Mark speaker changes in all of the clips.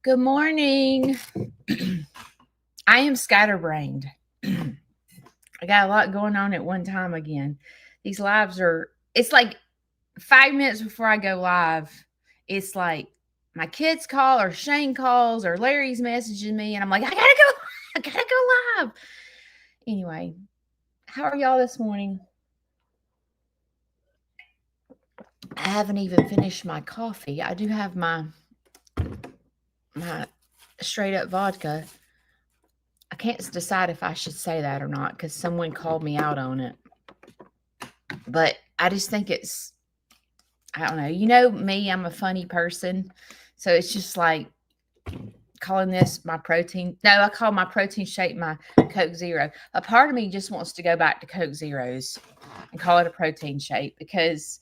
Speaker 1: Good morning. I am scatterbrained. I got a lot going on at one time again. These lives it's like 5 minutes before I go live, it's like my kids call or Shane calls or Larry's messaging me, and I'm like, I gotta go, I gotta go live. Anyway, how are y'all this morning? I haven't even finished my coffee. I do have my straight up vodka. I can't decide if I should say that or not because someone called me out on it. But I just think I don't know. You know me, I'm a funny person. So it's just like calling this my protein. No, I call my protein shake my Coke Zero. A part of me just wants to go back to Coke Zeros and call it a protein shake because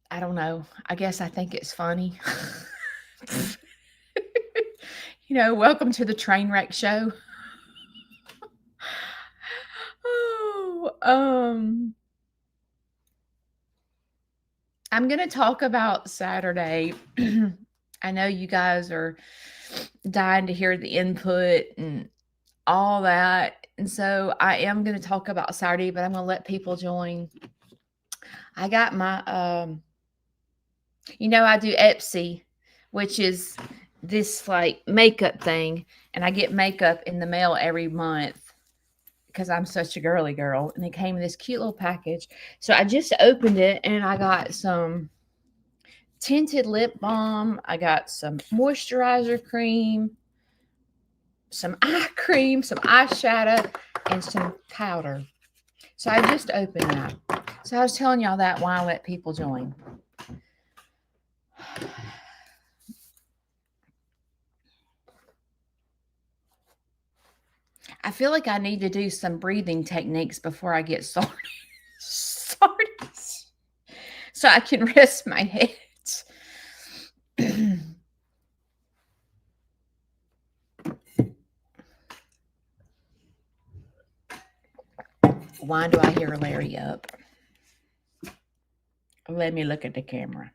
Speaker 1: I don't know. I guess I think it's funny. Welcome to the train wreck show. Oh, I'm going to talk about Saturday. I know you guys are dying to hear the input and all that. And so I am going to talk about Saturday, but I'm going to let people join. I got my, I do Etsy, which is this like makeup thing. And I get makeup in the mail every month because I'm such a girly girl. And it came in this cute little package. So I just opened it and I got some tinted lip balm. I got some moisturizer cream, some eye cream, some eyeshadow, and some powder. So I just opened that. So I was telling y'all that while I let people join. I feel like I need to do some breathing techniques before I get started. So I can rest my head. Why do I hear Larry up? Let me look at the camera.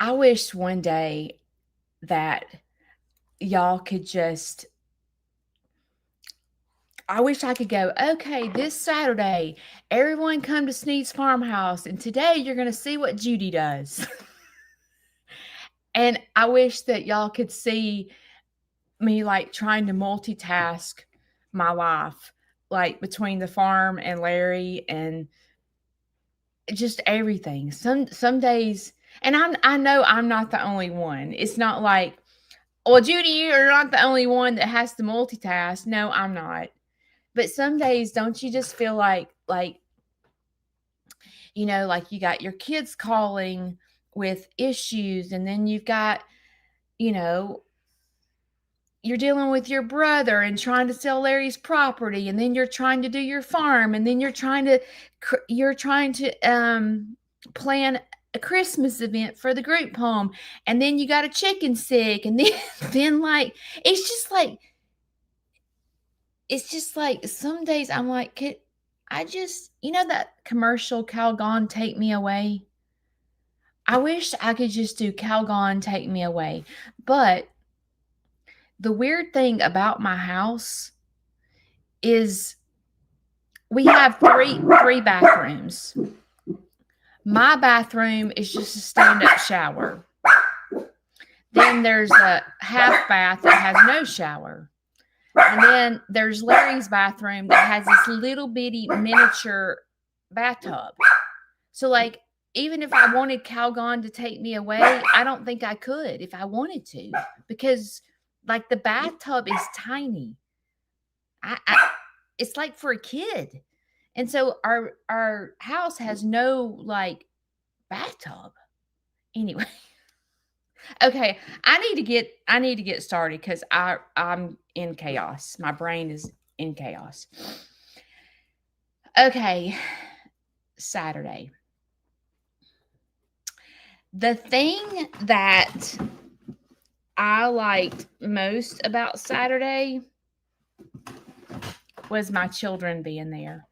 Speaker 1: I wish one day that y'all could just, I wish I could go, okay, this Saturday, everyone come to Sneed's Farmhouse, and today you're going to see what Judy does. And I wish that y'all could see me like trying to multitask my life, like between the farm and Larry and just everything. Some days, and I know I'm not the only one. It's not like, well, Judy, you're not the only one that has to multitask. No, I'm not. But some days, don't you just feel like like you got your kids calling with issues, and then you've got, you know, you're dealing with your brother and trying to sell Larry's property, and then you're trying to do your farm, and then you're trying to plan a Christmas event for the group home, and then you got a chicken sick, and then then like it's just like some days I'm like, could I just, that commercial Calgon Take Me Away? I wish I could just do Calgon Take Me Away. But the weird thing about my house is we have three bathrooms. My bathroom is just a stand-up shower. Then there's a half bath that has no shower. And then there's Larry's bathroom that has this little bitty miniature bathtub. So like, even if I wanted Calgon to take me away, I don't think I could if I wanted to, because like the bathtub is tiny. It's like for a kid. And so our house has no like bathtub. Anyway, Okay, I need to get started because I'm in chaos. My brain is in chaos. Okay, Saturday. The thing that I liked most about Saturday was my children being there.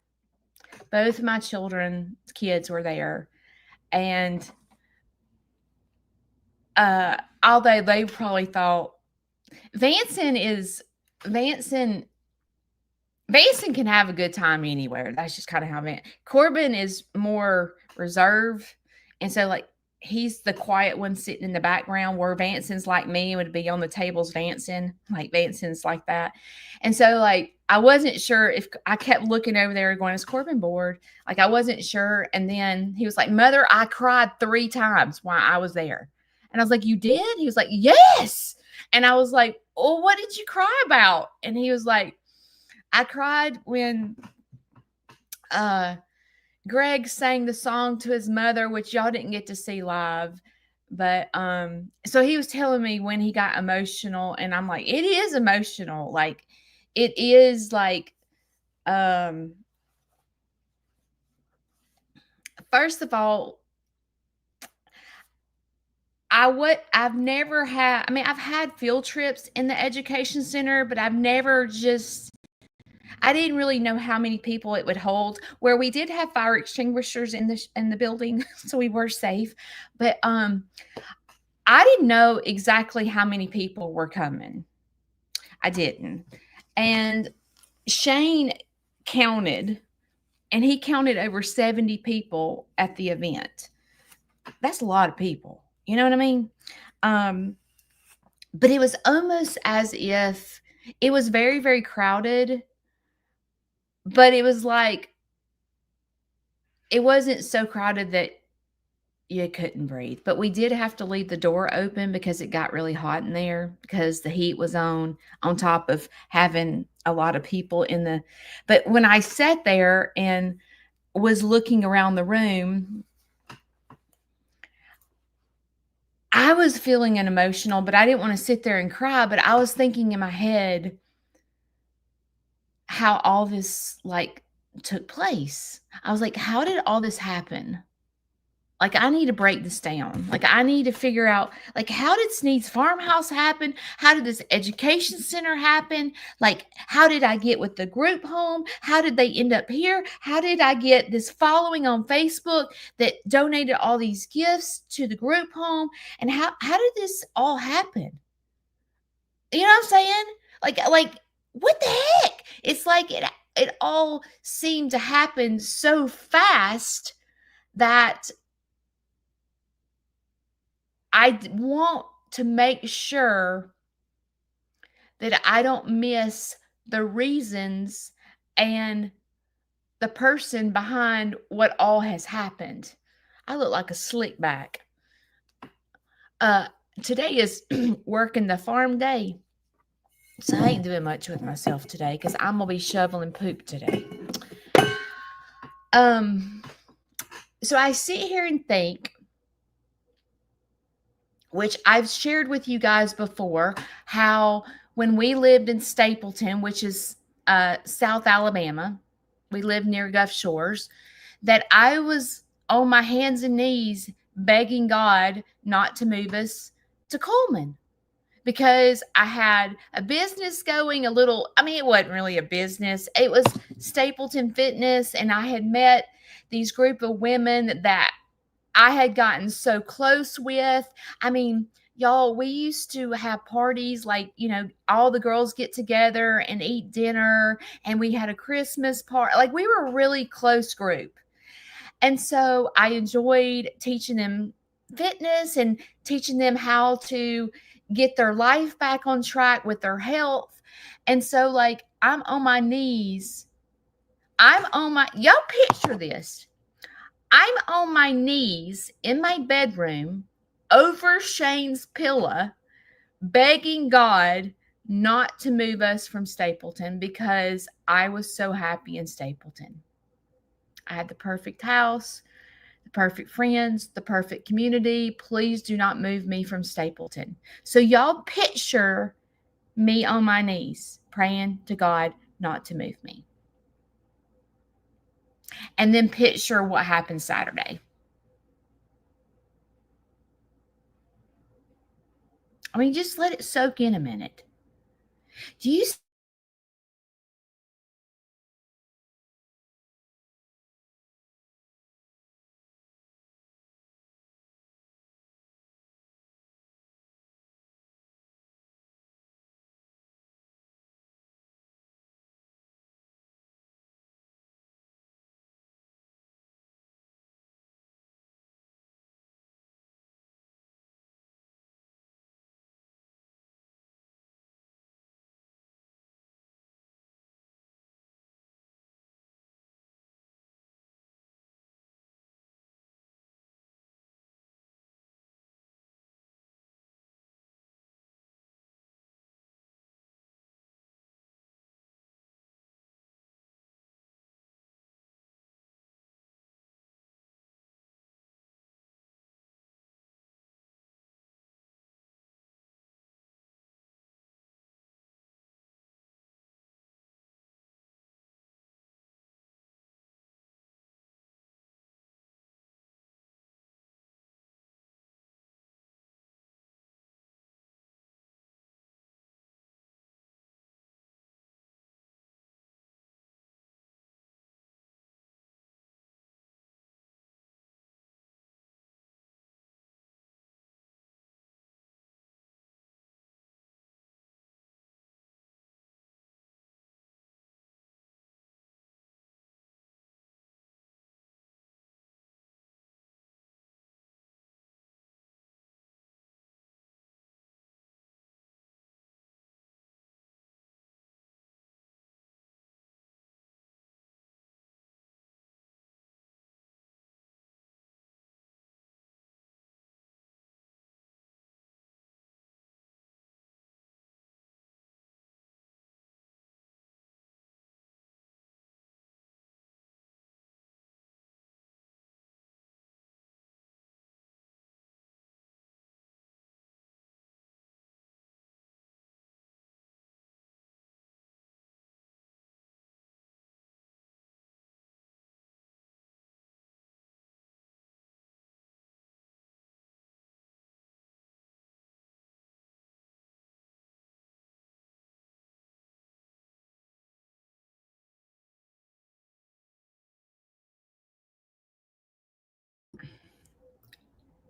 Speaker 1: Both my children's kids were there. And although they probably thought Vanson is Vanson Vanson can have a good time anywhere. That's just kind of how Corbin is more reserved. And so like he's the quiet one sitting in the background where Vanson's like me and would be on the tables dancing. Like Vanson's like that. And so like I wasn't sure if I kept looking over there going, is Corbin bored? Like I wasn't sure. And then he was like, Mother, I cried 3 times while I was there. And I was like, you did? He was like, yes. And I was like, oh, what did you cry about? And he was like, I cried when Greg sang the song to his mother, which y'all didn't get to see live. But so he was telling me when he got emotional, and I'm like, it is emotional. Like it is like first of all, I've never had, I mean, I've had field trips in the education center, but I've never just I didn't really know how many people it would hold. Where we did have fire extinguishers in the building, so we were safe. But I didn't know exactly how many people were coming. I didn't. And Shane counted, and he counted over 70 people at the event. That's a lot of people. You know what I mean? But it was almost as if it was very, very crowded, but it was like it wasn't so crowded that you couldn't breathe. But we did have to leave the door open because it got really hot in there because the heat was on top of having a lot of people in the but when I sat there and was looking around the room, I was feeling an emotional, but I didn't want to sit there and cry, but I was thinking in my head how all this like took place. I was like, how did all this happen? Like, I need to break this down. Like, I need to figure out, like, how did Sneed's Farmhouse happen? How did this education center happen? Like, how did I get with the group home? How did they end up here? How did I get this following on Facebook that donated all these gifts to the group home? And how did this all happen? You know what I'm saying? Like what the heck? It's like it all seemed to happen so fast that I want to make sure that I don't miss the reasons and the person behind what all has happened. I look like a slick back. Uh, Today is working the farm day. So I ain't doing much with myself today because I'm gonna be shoveling poop today. So I sit here and think, which I've shared with you guys before, how when we lived in Stapleton, which is South Alabama, we lived near Gulf Shores, that I was on my hands and knees begging God not to move us to Coleman because I had a business going I mean, it wasn't really a business. It was Stapleton Fitness, and I had met these group of women that I had gotten so close with. I mean, y'all, we used to have parties like, all the girls get together and eat dinner, and we had a Christmas party. Like, we were a really close group. And so I enjoyed teaching them fitness and teaching them how to get their life back on track with their health. And so, like, I'm on my knees. Y'all picture this. I'm on my knees in my bedroom over Shane's pillow, begging God not to move us from Stapleton because I was so happy in Stapleton. I had the perfect house, the perfect friends, the perfect community. Please do not move me from Stapleton. So y'all picture me on my knees praying to God not to move me. And then picture what happened Saturday. I mean, just let it soak in a minute. Do you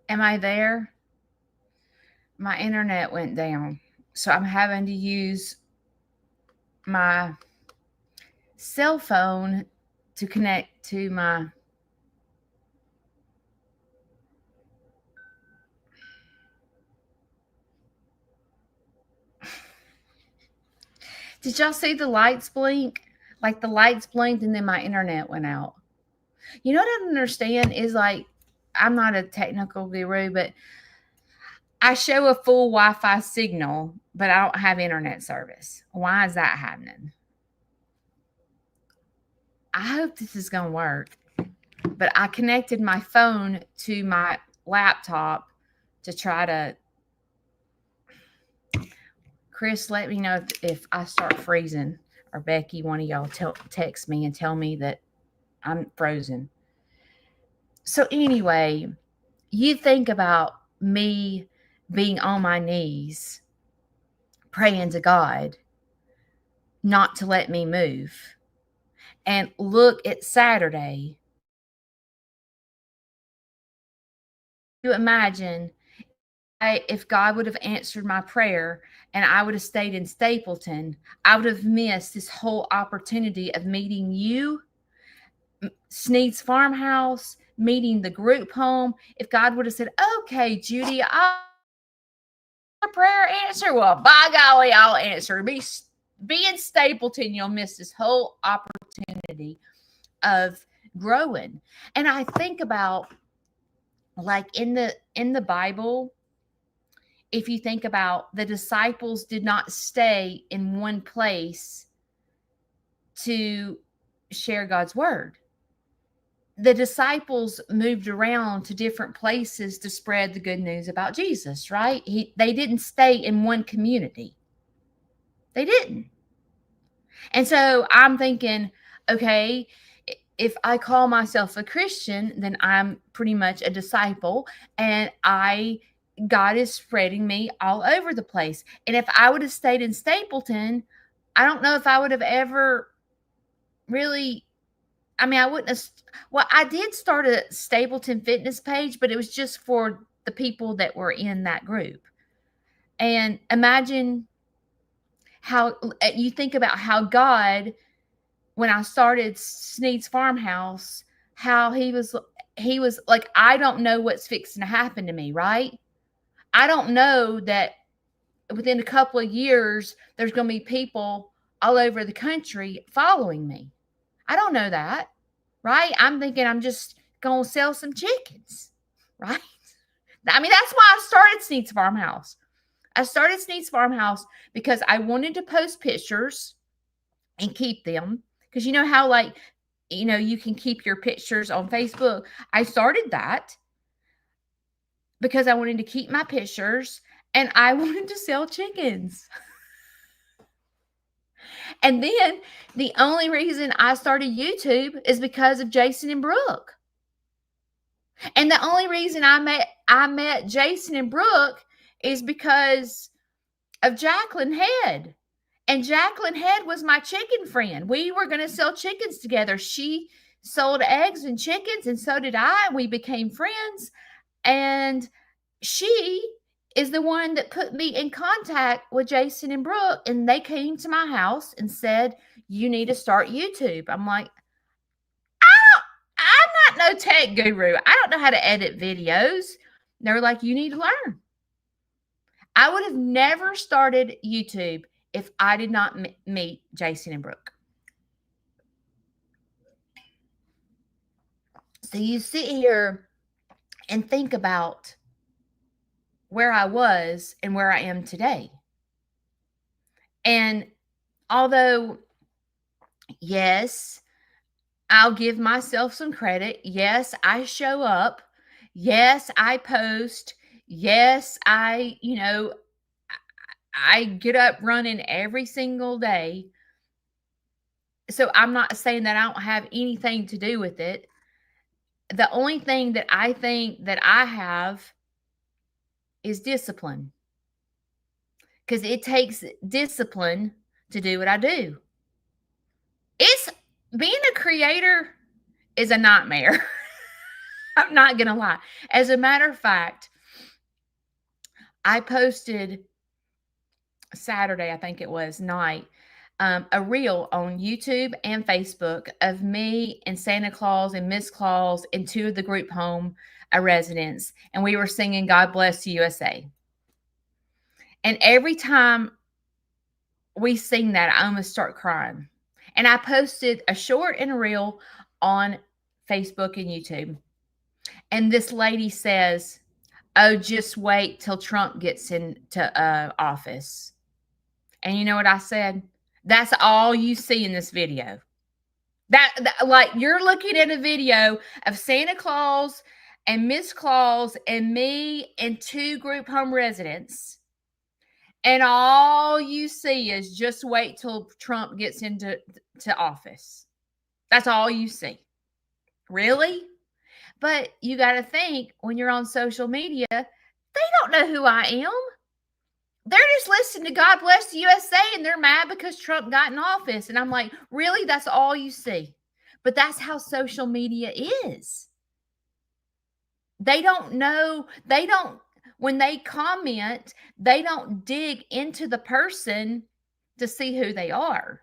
Speaker 1: am I there? My internet went down. So I'm having to use my cell phone to connect to my. Did y'all see the lights blink? Like the lights blinked and then my internet went out. You know what I don't understand is like, I'm not a technical guru, but I show a full Wi Fi signal, but I don't have internet service. Why is that happening? I hope this is going to work. But I connected my phone to my laptop to try to. Chris, let me know if I start freezing, or Becky, one of y'all, text me and tell me that I'm frozen. So, anyway, you think about me being on my knees praying to God not to let me move. And look at Saturday. You imagine if God would have answered my prayer and I would have stayed in Stapleton, I would have missed this whole opportunity of meeting you, Sneed's Farmhouse, meeting the group home. If God would have said, okay, Judy, I'll prayer answer. Well, by golly, I'll answer. Be in Stapleton, you'll miss this whole opportunity of growing. And I think about, like, in the Bible, if you think about, the disciples did not stay in one place to share God's word. the disciples moved around to different places to spread the good news about Jesus, right? They didn't stay in one community. They didn't. And so I'm thinking, okay, if I call myself a Christian, then I'm pretty much a disciple, and God is spreading me all over the place. And if I would have stayed in Stapleton, I don't know if I would have ever really, I mean, I wouldn't have, well, I did start a Stapleton fitness page, but it was just for the people that were in that group. And imagine how you think about how God, when I started Sneed's Farmhouse, how he was like, I don't know what's fixing to happen to me, right? I don't know that within a couple of years there's going to be people all over the country following me. I don't know that, right? I'm thinking I'm just going to sell some chickens, right? I mean, that's why I started Sneed's Farmhouse. I started Sneed's Farmhouse because I wanted to post pictures and keep them. Because you know how, like, you can keep your pictures on Facebook. I started that because I wanted to keep my pictures and I wanted to sell chickens. And then the only reason I started YouTube is because of Jason and Brooke. And the only reason I met Jason and Brooke is because of Jacqueline Head. And Jacqueline Head was my chicken friend. We were going to sell chickens together. She sold eggs and chickens, and so did I. We became friends. And she is the one that put me in contact with Jason and Brooke. And they came to my house and said, you need to start YouTube. I'm like, I'm not no tech guru. I don't know how to edit videos. They're like, you need to learn. I would have never started YouTube if I did not meet Jason and Brooke. So you sit here and think about where I was and where I am today. And although, yes, I'll give myself some credit. Yes, I show up. Yes, I post. Yes, I get up running every single day. So I'm not saying that I don't have anything to do with it. The only thing that I think that I have is discipline. Because it takes discipline to do what I do. It's being a creator is a nightmare. I'm not going to lie. As a matter of fact, I posted Saturday, I think it was, night, a reel on YouTube and Facebook of me and Santa Claus and Miss Claus and two of the group home residents. And we were singing God Bless the USA. And every time we sing that, I almost start crying. And I posted a short and a reel on Facebook and YouTube. And this lady says, oh, just wait till Trump gets into office. And you know what I said? That's all you see in this video. That like, you're looking at a video of Santa Claus and Miss Claus and me and two group home residents. And all you see is just wait till Trump gets into office. That's all you see. Really? But you got to think, when you're on social media, they don't know who I am. They're just listening to God Bless the USA and they're mad because Trump got in office. And I'm like, really? That's all you see? But that's how social media is. They don't know. When they comment, they don't dig into the person to see who they are.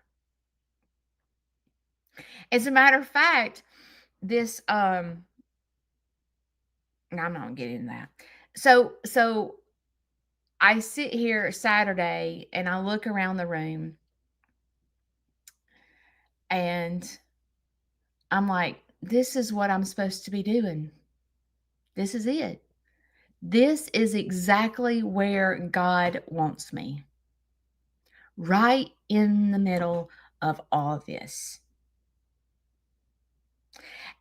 Speaker 1: As a matter of fact, this, I'm not getting into that. So I sit here Saturday and I look around the room and I'm like, this is what I'm supposed to be doing. This is it. This is exactly where God wants me. Right in the middle of all this.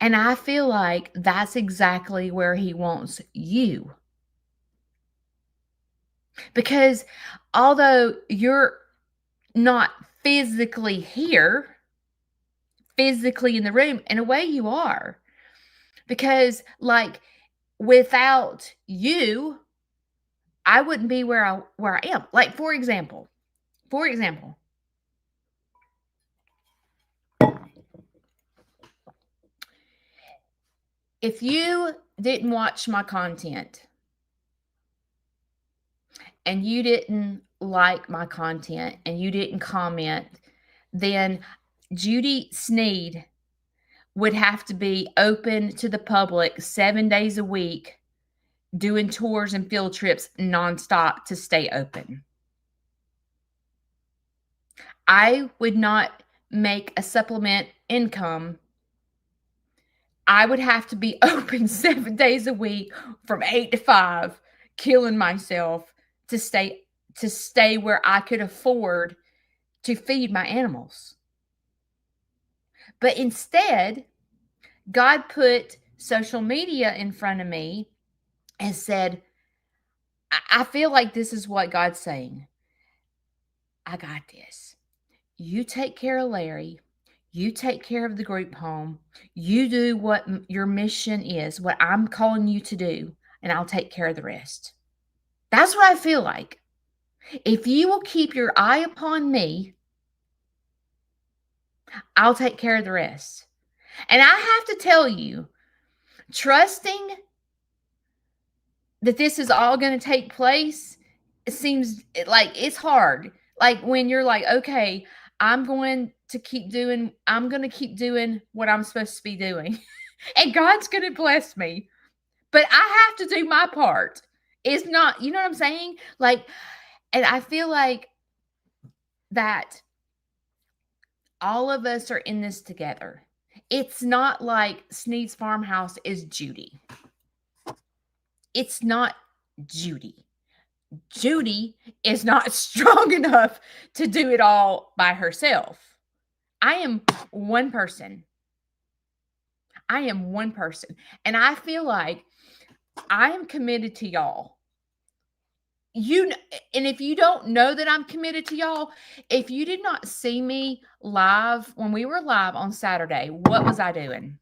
Speaker 1: And I feel like that's exactly where he wants you. Because although you're not physically here, physically in the room, in a way you are. Because like without you, I wouldn't be where I am. Like for example, if you didn't watch my content and you didn't like my content and you didn't comment, then Judy Sneed would have to be open to the public 7 days a week, doing tours and field trips nonstop to stay open. I would not make a supplement income. I would have to be open 7 days a week from 8 to 5, killing myself to stay where I could afford to feed my animals. But instead, God put social media in front of me and said, I feel like this is what God's saying. I got this. You take care of Larry. You take care of the group home. You do what your mission is, what I'm calling you to do, and I'll take care of the rest. That's what I feel like. If you will keep your eye upon me, I'll take care of the rest. And I have to tell you, trusting that this is all going to take place, it seems like it's hard. Like when you're like, okay, I'm going to keep doing what I'm supposed to be doing. And God's going to bless me. But I have to do my part. It's not, you know what I'm saying? Like, and I feel like that all of us are in this together. It's not like Sneed's Farmhouse is Judy. It's not Judy. Judy is not strong enough to do it all by herself. I am one person. I am one person. And I feel like I am committed to y'all. And if you don't know that I'm committed to y'all, if you did not see me live when we were live on Saturday, what was I doing?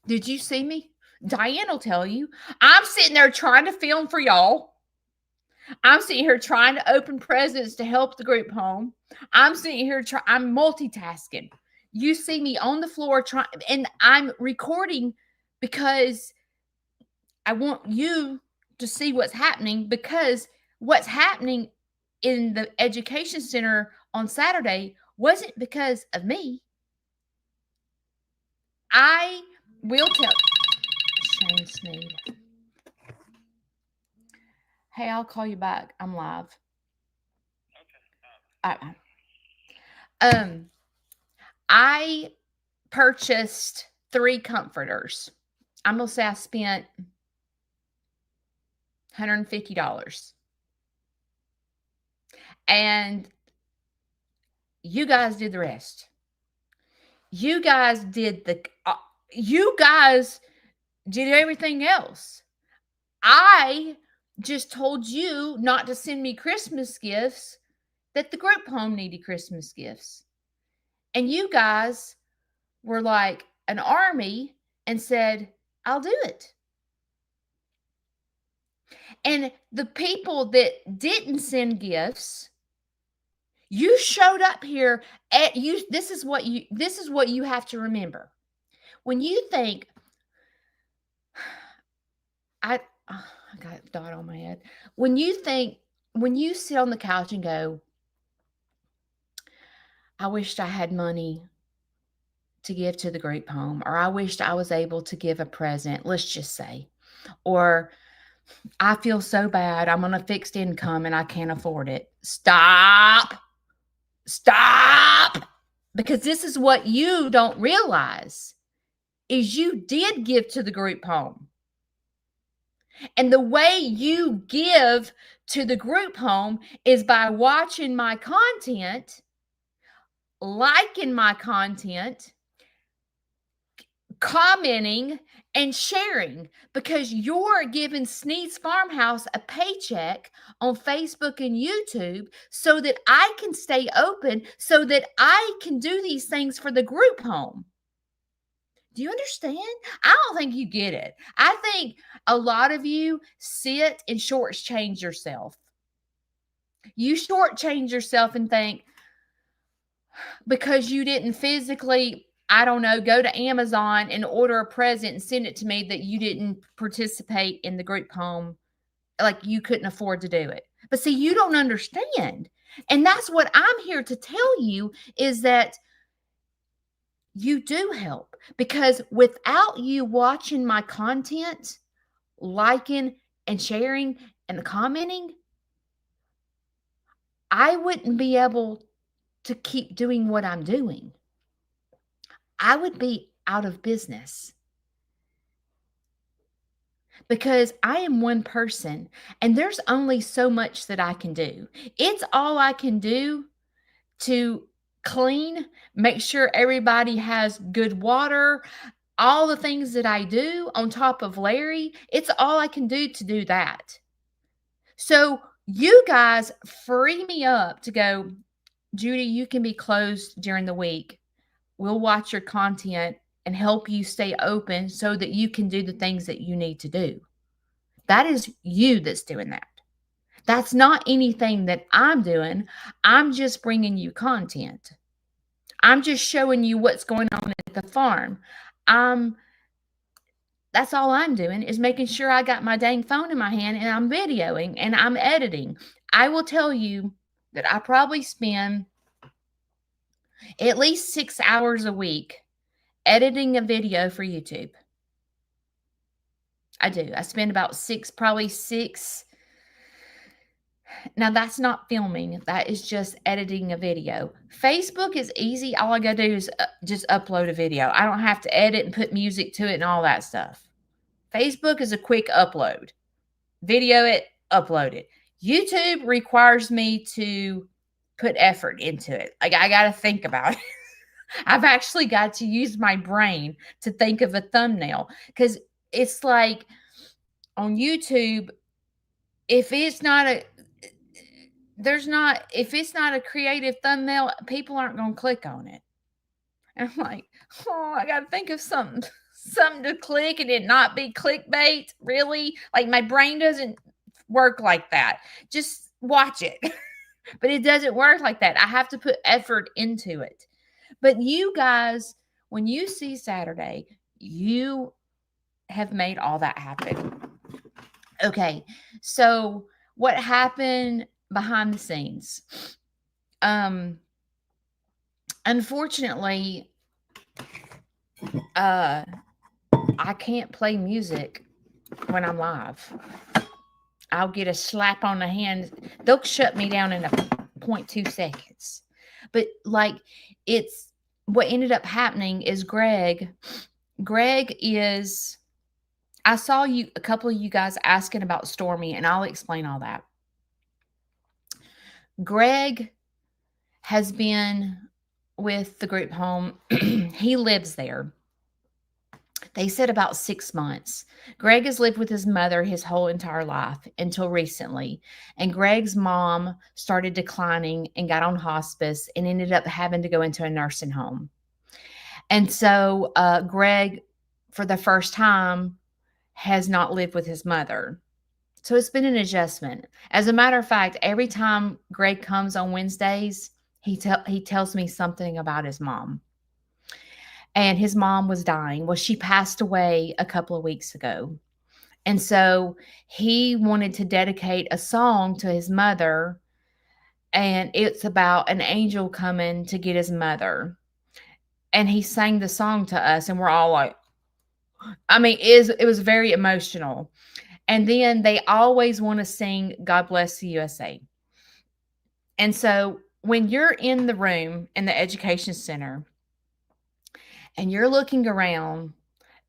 Speaker 1: Did you see me? Diane will tell you. I'm sitting there trying to film for y'all. I'm sitting here trying to open presents to help the group home. I'm sitting here I'm multitasking. You see me on the floor trying, and I'm recording because I want you to see what's happening, because what's happening in the education center on Saturday wasn't because of me. I will tell Shane Sneed. Hey, I'll call you back. I'm live. Okay. I purchased 3 comforters. I'm gonna say I spent $150. And you guys did the rest. You guys did everything else. I just told you not to send me Christmas gifts, that the group home needed Christmas gifts. And you guys were like an army and said, I'll do it. And the people that didn't send gifts, you showed up here at you. This is what you have to remember. When you think, I got a dot on my head. When you sit on the couch and go, I wished I had money to give to the group home, or I wished I was able to give a present, let's just say, or I feel so bad, I'm on a fixed income and I can't afford it. Stop. Because this is what you don't realize, is you did give to the group home. And the way you give to the group home is by watching my content, liking my content, commenting and sharing, because you're giving Sneed's Farmhouse a paycheck on Facebook and YouTube so that I can stay open, so that I can do these things for the group home. Do you understand? I don't think you get it. I think a lot of you sit and shortchange yourself. You shortchange yourself and think, because you didn't physically, I don't know, go to Amazon and order a present and send it to me, that you didn't participate in the group home, like you couldn't afford to do it. But see, you don't understand. And that's what I'm here to tell you, is that you do help, because without you watching my content, liking and sharing and commenting, I wouldn't be able to keep doing what I'm doing. I would be out of business, because I am one person and there's only so much that I can do. It's all I can do to clean, make sure everybody has good water, all the things that I do on top of Larry. It's all I can do to do that. So you guys free me up to go, Judy, you can be closed during the week. We'll watch your content and help you stay open so that you can do the things that you need to do. That is you that's doing that. That's not anything that I'm doing. I'm just bringing you content. I'm just showing you what's going on at the farm. That's all I'm doing, is making sure I got my dang phone in my hand and I'm videoing and I'm editing. I will tell you that I probably spend at least 6 hours a week editing a video for YouTube. I do. I spend about probably six. Now, that's not filming. That is just editing a video. Facebook is easy. All I got to do is just upload a video. I don't have to edit and put music to it and all that stuff. Facebook is a quick upload. Video it, upload it. YouTube requires me to put effort into it. Like, I got to think about it. I've actually got to use my brain to think of a thumbnail, because it's like on YouTube, if it's not a creative thumbnail, people aren't going to click on it. And I'm like, oh, I got to think of something to click and it not be clickbait. Really? Like, my brain doesn't work like that. Just watch it. But it doesn't work like that. I have to put effort into it. But you guys, when you see Saturday, you have made all that happen. Okay, so what happened behind the scenes? Unfortunately, I can't play music when I'm live. I'll get a slap on the hand. They'll shut me down in 0.2 seconds. But like, it's what ended up happening is Greg is, I saw a couple of you guys asking about Stormy, and I'll explain all that. Greg has been with the group home. He lives there. They said about 6 months. Greg has lived with his mother his whole entire life until recently. And Greg's mom started declining and got on hospice and ended up having to go into a nursing home. And so Greg, for the first time, has not lived with his mother. So it's been an adjustment. As a matter of fact, every time Greg comes on Wednesdays, he tells me something about his mom. And his mom was dying. Well, she passed away a couple of weeks ago. And so he wanted to dedicate a song to his mother. And it's about an angel coming to get his mother. And he sang the song to us. And we're all like, I mean, it was very emotional. And then they always want to sing God Bless the USA. And so when you're in the room in the education center, and you're looking around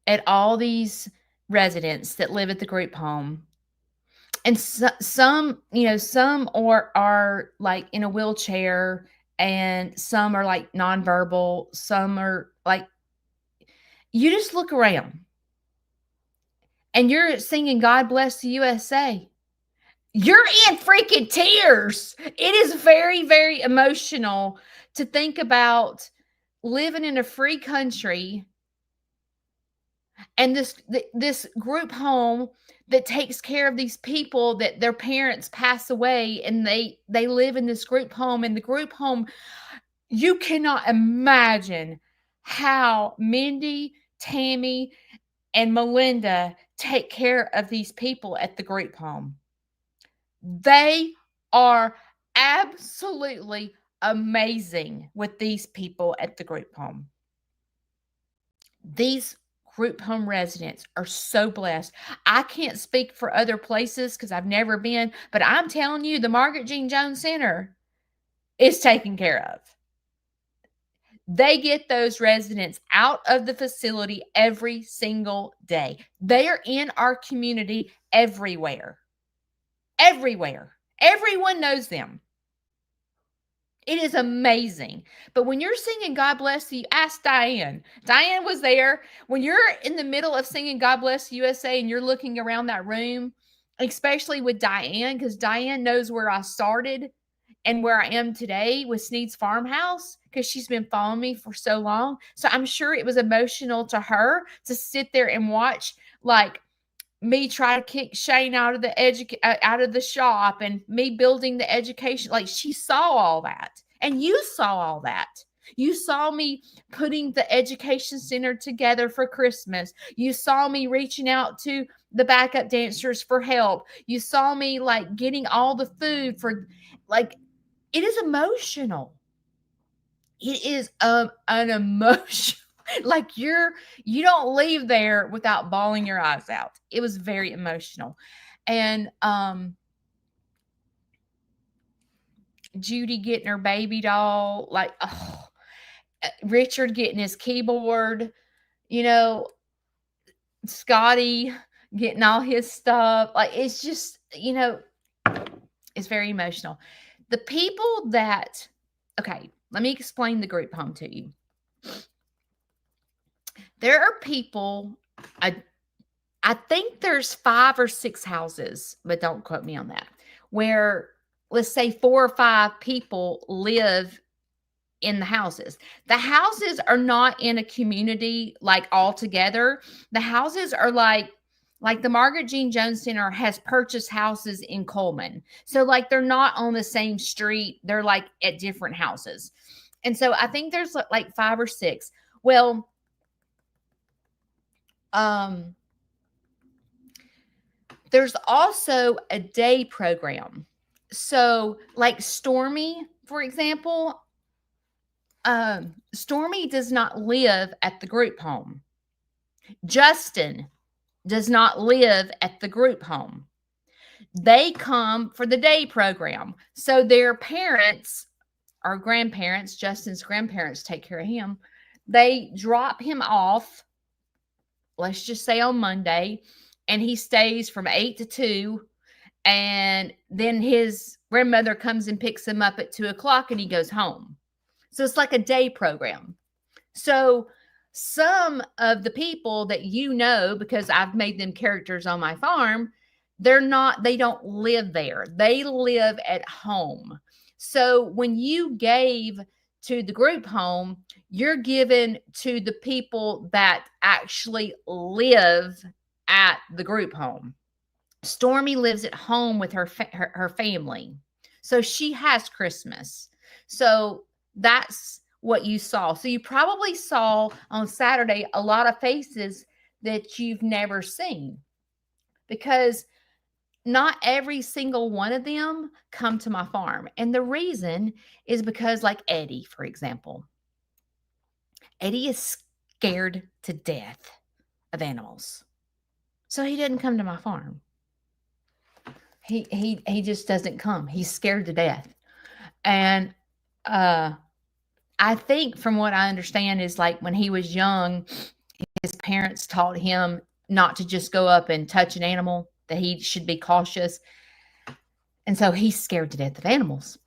Speaker 1: at all these residents that live at the group home, and some are like in a wheelchair, and some are like nonverbal, some are like, You just look around and you're singing God Bless the USA. You're in freaking tears. It is very, very emotional to think about living in a free country and this group home that takes care of these people that their parents pass away, and they live in this group home. And the group home, you cannot imagine how Mindy, Tammy, and Melinda take care of these people at the group home. They are absolutely amazing with these people at the group home. These group home residents are so blessed. I can't speak for other places because I've never been, but I'm telling you, the Margaret Jean Jones Center is taken care of. They get those residents out of the facility every single day. They are in our community everywhere. Everywhere. Everyone knows them. It is amazing. But when you're singing God Bless You, ask Diane. Diane was there. When you're in the middle of singing God Bless USA and you're looking around that room, especially with Diane, because Diane knows where I started and where I am today with Sneed's Farmhouse, because she's been following me for so long. So I'm sure it was emotional to her to sit there and watch, like, me try to kick Shane out of the shop, and me building the education. Like, she saw all that, and you saw all that. You saw me putting the education center together for Christmas. You saw me reaching out to the backup dancers for help. You saw me, like, getting all the food for, like, it is emotional. It is an emotion. Like, you don't leave there without bawling your eyes out. It was very emotional. And Judy getting her baby doll, like, oh, Richard getting his keyboard, you know, Scotty getting all his stuff. Like, it's just, it's very emotional. The people that, okay, let me explain the group home to you. There are people, I think there's 5 or 6 houses, but don't quote me on that, where, let's say, 4 or 5 people live in the houses. The houses are not in a community, like, all together. The houses are like the Margaret Jean Jones Center has purchased houses in Coleman. So, like, they're not on the same street. They're, like, at different houses. And so I think there's like 5 or 6. Well, there's also a day program. So, like, Stormy, for example, Stormy does not live at the group home. Justin does not live at the group home. They come for the day program. So their parents or grandparents, Justin's grandparents, take care of him. They drop him off, let's just say on Monday, and he stays from 8 to 2. And then his grandmother comes and picks him up at 2:00 and he goes home. So it's like a day program. So some of the people that because I've made them characters on my farm, they don't live there. They live at home. So when you gave to the group home, you're given to the people that actually live at the group home. Stormy lives at home with her family. So she has Christmas. So that's what you saw. So you probably saw on Saturday a lot of faces that you've never seen, because not every single one of them come to my farm. And the reason is because, like Eddie, for example, Eddie is scared to death of animals. So he didn't come to my farm. He just doesn't come. He's scared to death. And I think, from what I understand, is, like, when he was young, his parents taught him not to just go up and touch an animal, that he should be cautious. And so he's scared to death of animals.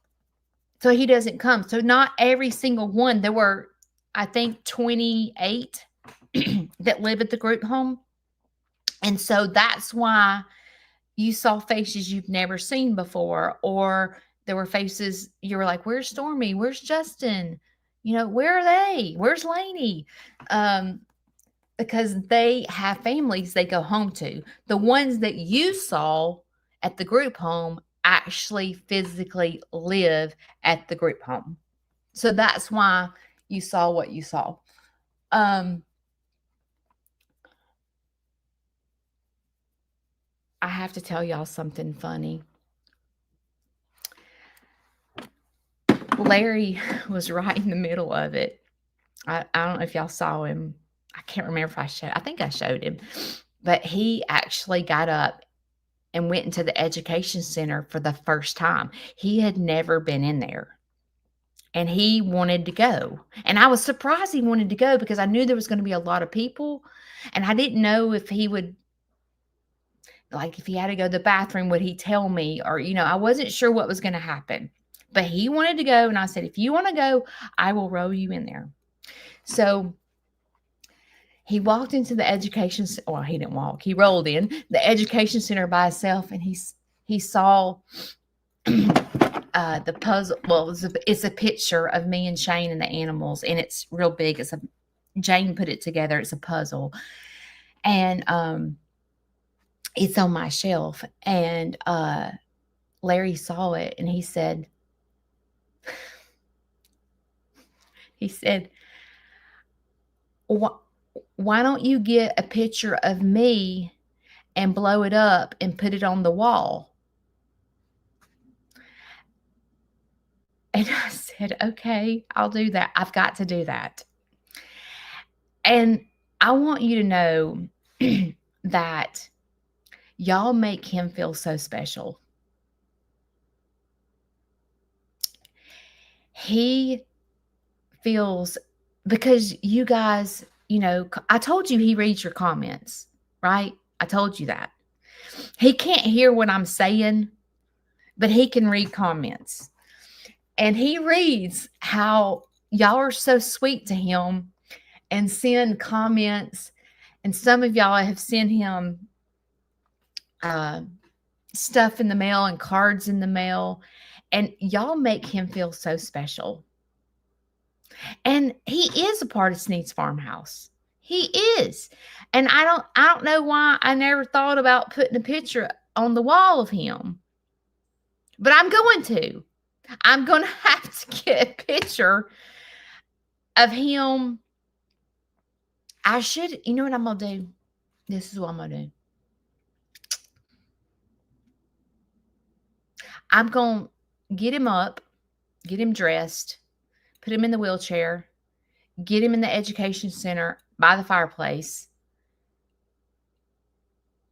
Speaker 1: So he doesn't come. So not every single one. There were, I think, 28 that live at the group home. And so that's why you saw faces you've never seen before, or there were faces you were like, "Where's Stormy? Where's Justin? Where are they? Where's Lainey?" Um, because they have families they go home to. The ones that you saw at the group home actually physically live at the group home. So that's why you saw what you saw. Um, I have to tell y'all something funny. Larry was right in the middle of it. I don't know if y'all saw him. I can't remember if I think I showed him, but he actually got up and went into the education center for the first time. He had never been in there, and he wanted to go. And I was surprised he wanted to go because I knew there was going to be a lot of people, and I didn't know if he would, like, if he had to go to the bathroom, would he tell me? Or, I wasn't sure what was going to happen. But he wanted to go, and I said, if you want to go, I will roll you in there. So he walked into the education center. Well, he didn't walk. He rolled in the education center by himself, and he saw the puzzle. Well, it's a picture of me and Shane and the animals, and it's real big. Jane put it together. It's a puzzle, and it's on my shelf. And Larry saw it, and he said, why don't you get a picture of me and blow it up and put it on the wall? And I said, okay, I'll do that. I've got to do that. And I want you to know that y'all make him feel so special. He feels, because you guys, I told you he reads your comments, right? I told you that. He can't hear what I'm saying, but he can read comments. And he reads how y'all are so sweet to him and send comments. And some of y'all have sent him stuff in the mail and cards in the mail. And y'all make him feel so special. And he is a part of Sneed's Farmhouse. He is. And I don't know why I never thought about putting a picture on the wall of him. But I'm going to. I'm going to have to get a picture of him. I should, you know what I'm going to do? This is what I'm going to do. I'm going to get him up, get him dressed, put him in the wheelchair, get him in the education center by the fireplace,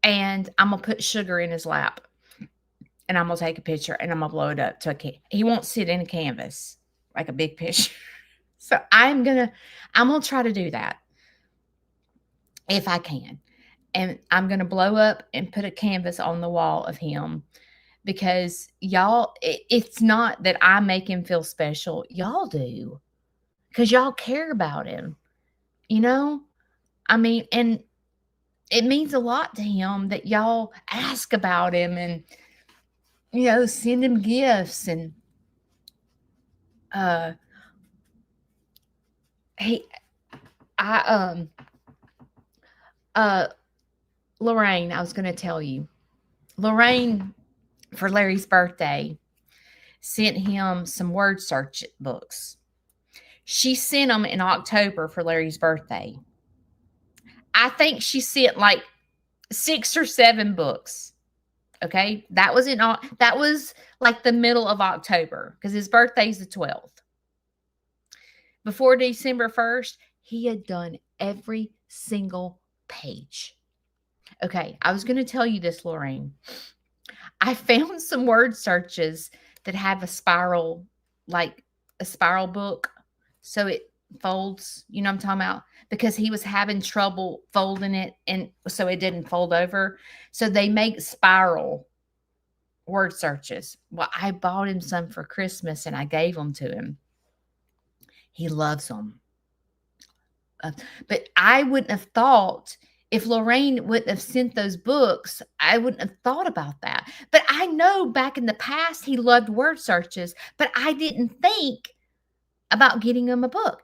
Speaker 1: and I'm going to put sugar in his lap, and I'm going to take a picture, and I'm going to blow it up to he won't sit in a canvas like a big picture. So I'm going to try to do that if I can. And I'm going to blow up and put a canvas on the wall of him, because y'all, it's not that I make him feel special. Y'all do, because y'all care about him, I mean, and it means a lot to him that y'all ask about him and, send him gifts. And Lorraine, I was going to tell you, Lorraine, for Larry's birthday, sent him some word search books. She sent them in October for Larry's birthday. I think she sent like 6 or 7 books. Okay. That was like the middle of October, because his birthday's the 12th. Before December 1st, he had done every single page. Okay. I was going to tell you this, Lorraine. I found some word searches that have a spiral book. So it folds, you know what I'm talking about? Because he was having trouble folding it, and so it didn't fold over. So they make spiral word searches. Well, I bought him some for Christmas, and I gave them to him. He loves them. But I wouldn't have thought if Lorraine wouldn't have sent those books, I wouldn't have thought about that. But I know back in the past he loved word searches, but I didn't think about getting him a book.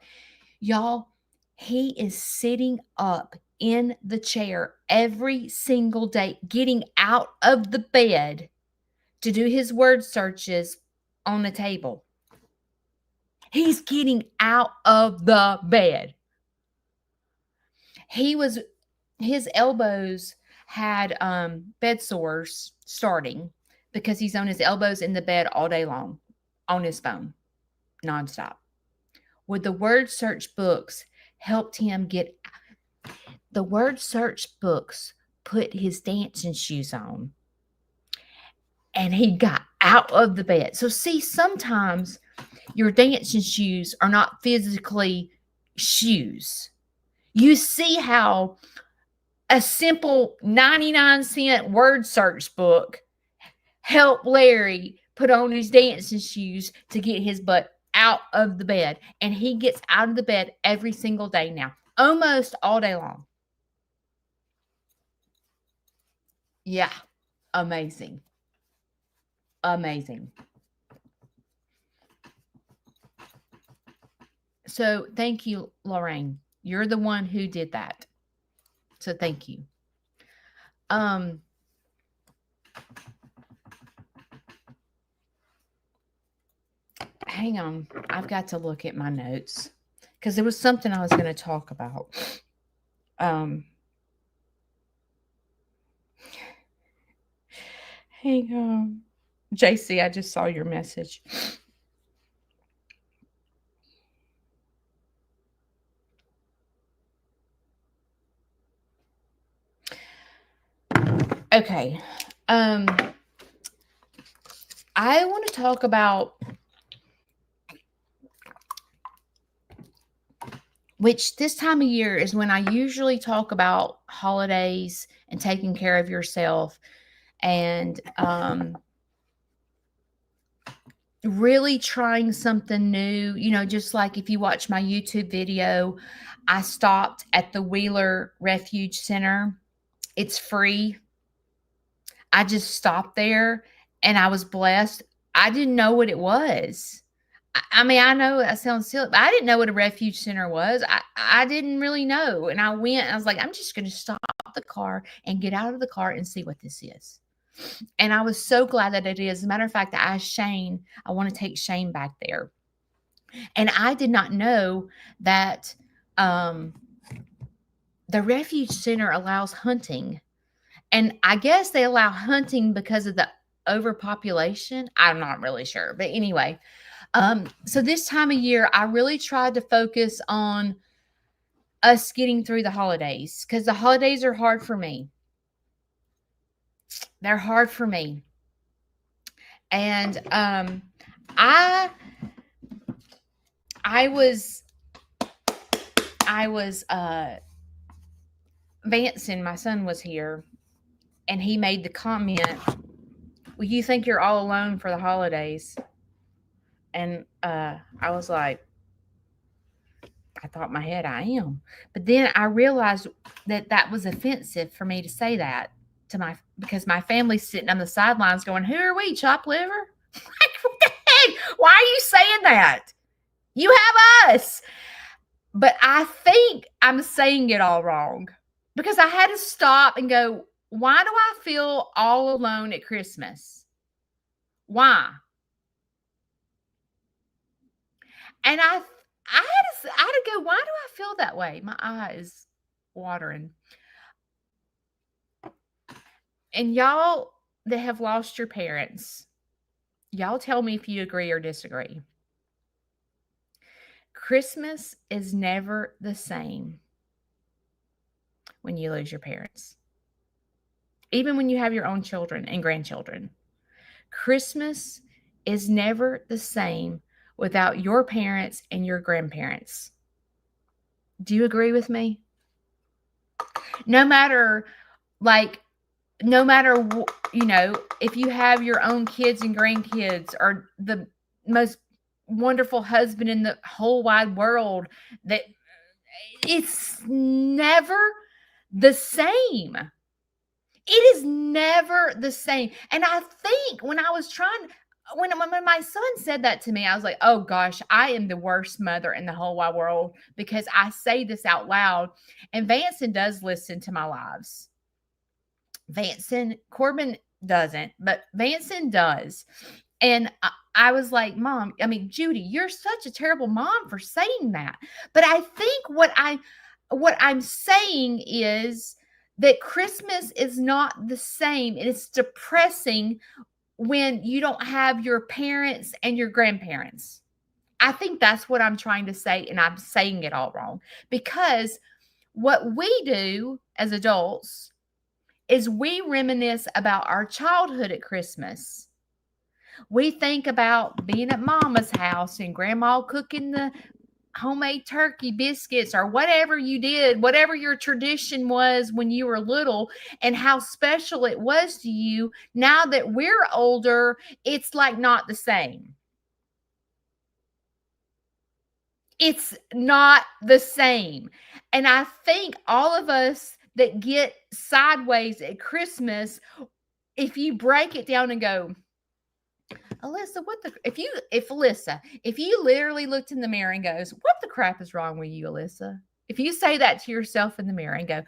Speaker 1: Y'all, he is sitting up in the chair every single day, getting out of the bed to do his word searches on the table. He's getting out of the bed. His elbows had bed sores starting because he's on his elbows in the bed all day long on his phone nonstop. With the word search books helped him get the word search books put his dancing shoes on and he got out of the bed. So see, sometimes your dancing shoes are not physically shoes. You see how a simple 99-cent word search book helped Larry put on his dancing shoes to get his butt out of the bed. And he gets out of the bed every single day now, almost all day long. Yeah, amazing. Amazing. So thank you, Lorraine. You're the one who did that. So thank you. Hang on. I've got to look at my notes because there was something I was going to talk about. Hang on. JC, I just saw your message. Okay. I want to talk about which this time of year is when I usually talk about holidays and taking care of yourself and really trying something new. You know, just like if you watch my YouTube video, I stopped at the Wheeler Refuge Center. It's free. I just stopped there and I was blessed. I didn't know what it was. I mean, I know that sounds silly, but I didn't know what a refuge center was. I didn't really know. And I went, and I was like, I'm just going to stop the car and get out of the car and see what this is. And I was so glad that it is. As a matter of fact, I asked Shane, I want to take Shane back there. And I did not know that the refuge center allows hunting. And I guess they allow hunting because of the overpopulation. I'm not really sure. But anyway, so this time of year, I really tried to focus on us getting through the holidays because the holidays are hard for me. They're hard for me. And I was Vanson, my son was here, and he made the comment, well, you think you're all alone for the holidays? And I was like, I thought in my head I am. But then I realized that that was offensive for me to say that to because my family's sitting on the sidelines going, who are we, chopped liver? Like, what the heck? Why are you saying that? You have us. But I think I'm saying it all wrong because I had to stop and go, why do I feel all alone at Christmas? Why? And I had to go, why do I feel that way? My eye is watering. And y'all that have lost your parents, y'all tell me if you agree or disagree. Christmas is never the same when you lose your parents. Even when you have your own children and grandchildren. Christmas is never the same without your parents and your grandparents. Do you agree with me? No matter, you know, if you have your own kids and grandkids or the most wonderful husband in the whole wide world that It's never the same. It is never the same. And I think when I was trying, when my son said that to me, I was like, oh gosh, I am the worst mother in the whole wide world because I say this out loud. And Vanson does listen to my lives. Corbin doesn't, but Vanson does. And I was like, Mom, I mean, Judy, you're such a terrible mom for saying that. But I think what I'm saying is that Christmas is not the same. And it's depressing when you don't have your parents and your grandparents. I think that's what I'm trying to say, and I'm saying it all wrong. Because what we do as adults is we reminisce about our childhood at Christmas. We think about being at mama's house and grandma cooking the homemade turkey biscuits or whatever you did, whatever your tradition was when you were little, and how special it was to you. Now that we're older, it's like not the same. It's not the same. And I think all of us that get sideways at Christmas, if you break it down and go, Alyssa, if you literally looked in the mirror and goes, what the crap is wrong with you, Alyssa? If you say that to yourself in the mirror and go,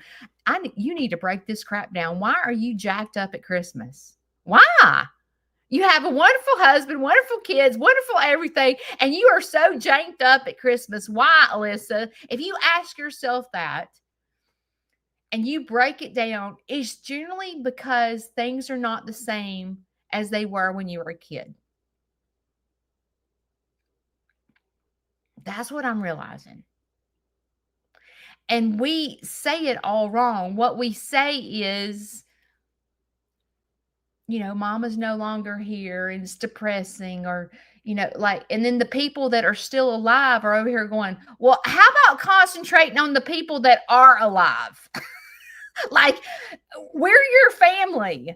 Speaker 1: you need to break this crap down. Why are you jacked up at Christmas? Why? You have a wonderful husband, wonderful kids, wonderful everything, and you are so janked up at Christmas. Why, Alyssa? If you ask yourself that and you break it down, it's generally because things are not the same as they were when you were a kid. That's what I'm realizing. And we say it all wrong. What we say is, mama's no longer here and it's depressing, or, like, and then the people that are still alive are over here going, well, how about concentrating on the people that are alive? Like, we're your family.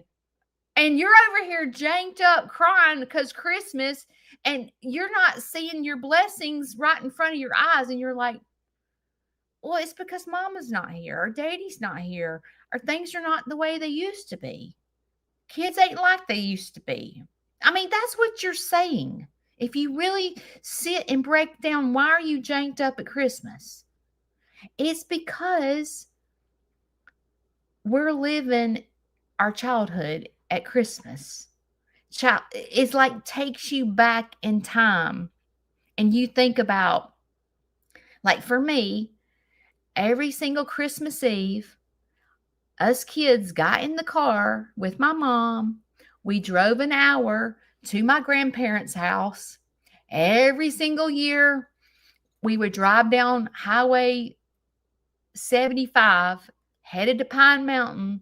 Speaker 1: And you're over here janked up crying because Christmas, and you're not seeing your blessings right in front of your eyes. And you're like, well, it's because mama's not here, or daddy's not here, or things are not the way they used to be. Kids ain't like they used to be. I mean, that's what you're saying. If you really sit and break down, why are you janked up at Christmas? It's because we're living our childhood at Christmas. It's like takes you back in time. And you think about, like for me, every single Christmas Eve, us kids got in the car with my mom. We drove an hour to my grandparents' house. Every single year, we would drive down Highway 75, headed to Pine Mountain.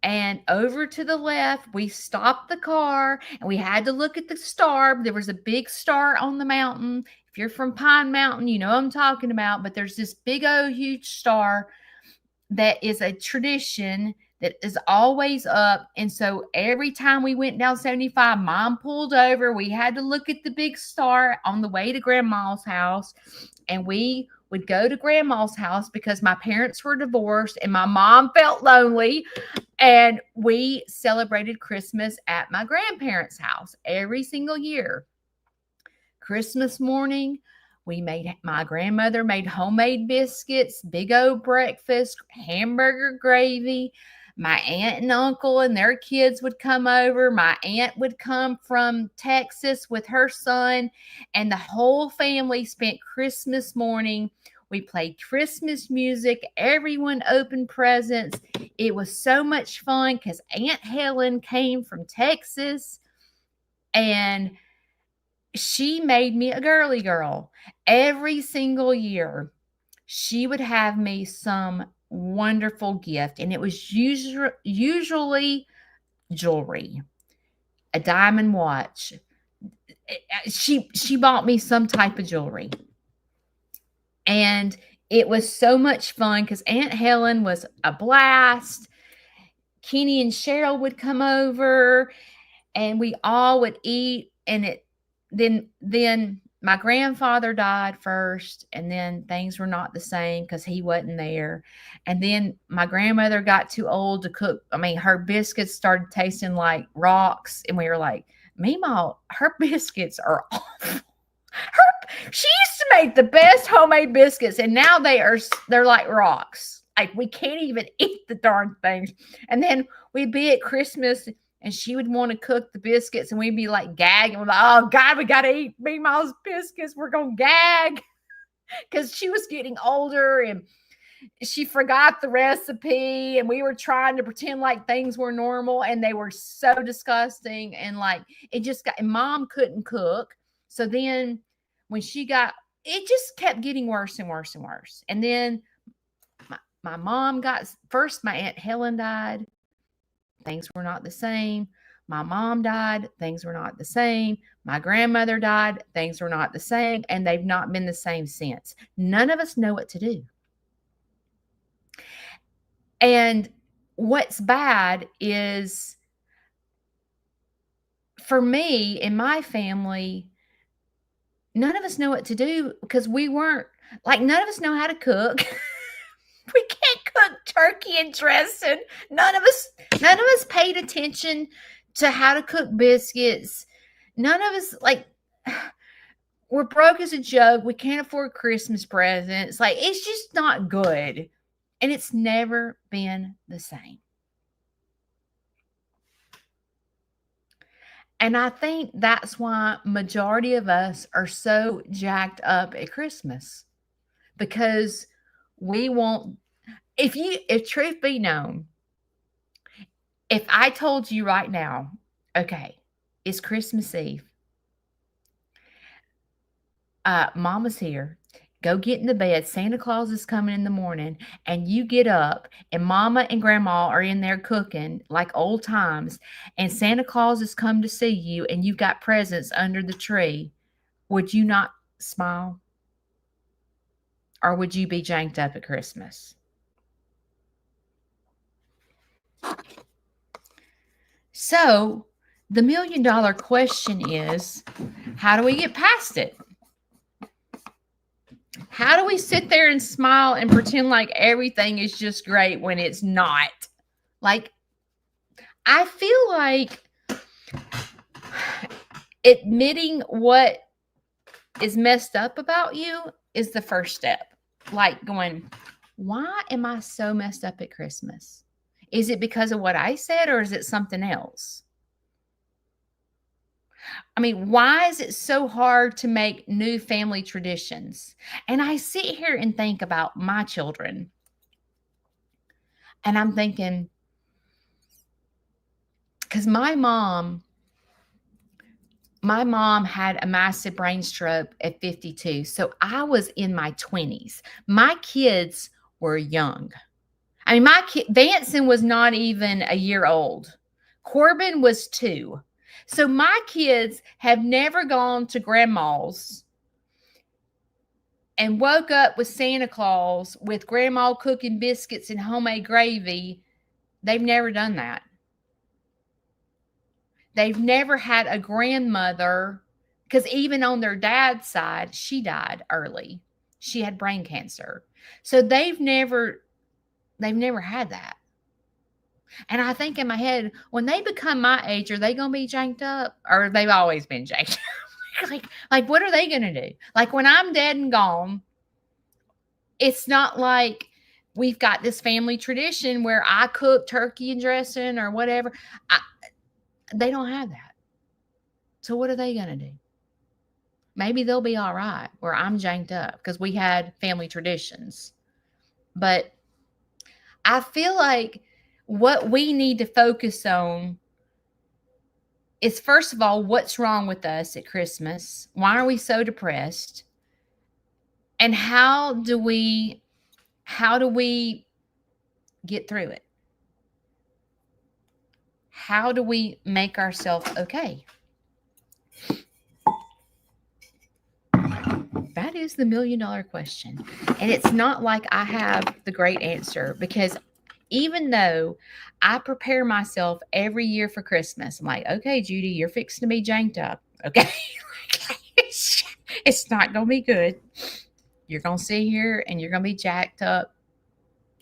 Speaker 1: And over to the left, we stopped the car and we had to look at the star. There was a big star on the mountain. If you're from Pine Mountain, you know what I'm talking about. But there's this big old huge star that is a tradition that is always up. And so every time we went down 75, mom pulled over. We had to look at the big star on the way to grandma's house. And we would go to grandma's house because my parents were divorced and my mom felt lonely. And we celebrated Christmas at my grandparents' house every single year. Christmas morning, my grandmother made homemade biscuits, big old breakfast, hamburger gravy. My aunt and uncle and their kids would come over. My aunt would come from Texas with her son, and the whole family spent Christmas morning. We played Christmas music. Everyone opened presents. It was so much fun because Aunt Helen came from Texas, and she made me a girly girl. Every single year, she would have me some wonderful gift, and it was usually jewelry, a diamond watch. She bought me some type of jewelry, and it was so much fun because Aunt Helen was a blast. Kenny and Cheryl would come over, and we all would eat, and then my grandfather died first, and then things were not the same because he wasn't there. And then my grandmother got too old to cook. I mean, her biscuits started tasting like rocks, and we were like, Meemaw, her biscuits are awful. She used to make the best homemade biscuits, and now they're like rocks. Like, we can't even eat the darn things. And then we'd be at Christmas, and she would want to cook the biscuits, and we'd be like gagging. We're like, oh God, we got to eat Meemaw's biscuits. We're going to gag. Because she was getting older, and she forgot the recipe, and we were trying to pretend like things were normal, and they were so disgusting. And like, it just got, and Mom couldn't cook. So then when it just kept getting worse and worse and worse. And then my mom first, my Aunt Helen died. Things were not the same. My mom died. Things were not the same. My grandmother died. Things were not the same. And they've not been the same since. None of us know what to do. And what's bad is, for me and my family, none of us know what to do because we weren't, like, none of us know how to cook. We can't cook turkey and dressing. None of us paid attention to how to cook biscuits. None of us, like, we're broke as a joke. We can't afford Christmas presents. Like, it's just not good. And it's never been the same. And I think that's why majority of us are so jacked up at Christmas, because we won't, if truth be known, if I told you right now, okay, it's Christmas Eve, Mama's here, go get in the bed, Santa Claus is coming in the morning, and you get up, and Mama and Grandma are in there cooking like old times, and Santa Claus has come to see you, and you've got presents under the tree, would you not smile? Or would you be janked up at Christmas? So the $1 million question is, how do we get past it? How do we sit there and smile and pretend like everything is just great when it's not? Like, I feel like admitting what is messed up about you is the first step. Like, going, why am I so messed up at Christmas? Is it because of what I said, or is it something else? I mean, why is it so hard to make new family traditions? And I sit here and think about my children, and I'm thinking, because my mom had a massive brain stroke at 52. So I was in my 20s. My kids were young. I mean, Vanson was not even a year old. Corbin was 2. So my kids have never gone to grandma's and woke up with Santa Claus with grandma cooking biscuits and homemade gravy. They've never done that. They've never had a grandmother, because even on their dad's side, she died early. She had brain cancer. So they've never had that. And I think in my head, when they become my age, are they going to be janked up? Or they've always been janked up? like, what are they going to do? Like, when I'm dead and gone, it's not like we've got this family tradition where I cook turkey and dressing or whatever. They don't have that. So what are they going to do? Maybe they'll be all right where I'm janked up because we had family traditions. But I feel like what we need to focus on is, first of all, what's wrong with us at Christmas? Why are we so depressed? And how do we get through it? How do we make ourselves okay? That is the $1 million question. And it's not like I have the great answer, because even though I prepare myself every year for Christmas, I'm like, okay, Judy, you're fixing to be janked up. Okay. It's not going to be good. You're going to sit here and you're going to be jacked up.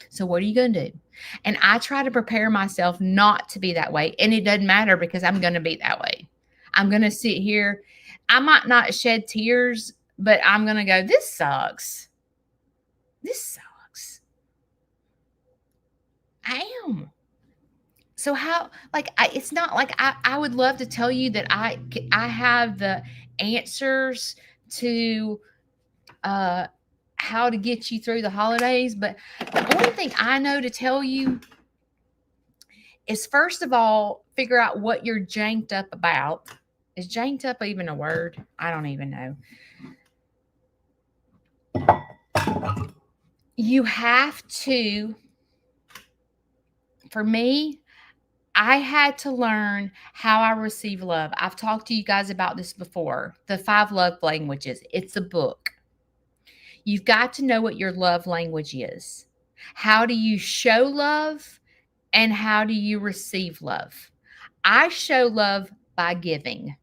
Speaker 1: So what are you going to do? And I try to prepare myself not to be that way. And it doesn't matter because I'm going to be that way. I'm going to sit here. I might not shed tears, but I'm going to go, this sucks. This sucks. I am. So how, like, it's not like I would love to tell you that I have the answers to how to get you through the holidays, but the only thing I know to tell you is, first of all, figure out what you're janked up about. Is janked up even a word? I don't even know. You have to, for me, I had to learn how I receive love. I've talked to you guys about this before. The 5 love languages. It's a book. You've got to know what your love language is. How do you show love and how do you receive love? I show love by giving.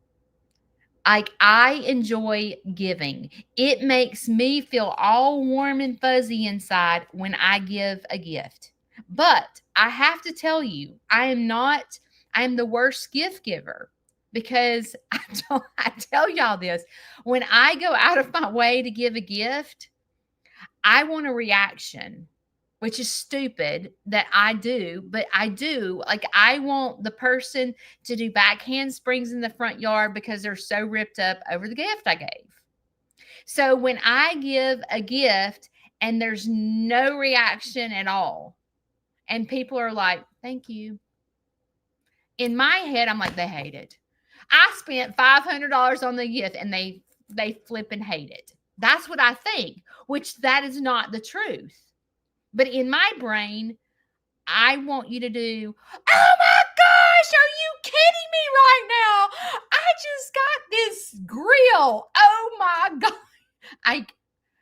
Speaker 1: Like, I enjoy giving. It makes me feel all warm and fuzzy inside when I give a gift. But I have to tell you, I'm the worst gift giver because I tell y'all this. When I go out of my way to give a gift, I want a reaction, which is stupid that I do, but I do. Like, I want the person to do back handsprings in the front yard because they're so ripped up over the gift I gave. So when I give a gift and there's no reaction at all, and people are like, thank you. In my head, I'm like, they hate it. I spent $500 on the gift and they flip and hate it. That's what I think, which that is not the truth. But in my brain, I want you to do, oh my gosh, are you kidding me right now? I just got this grill. Oh my God.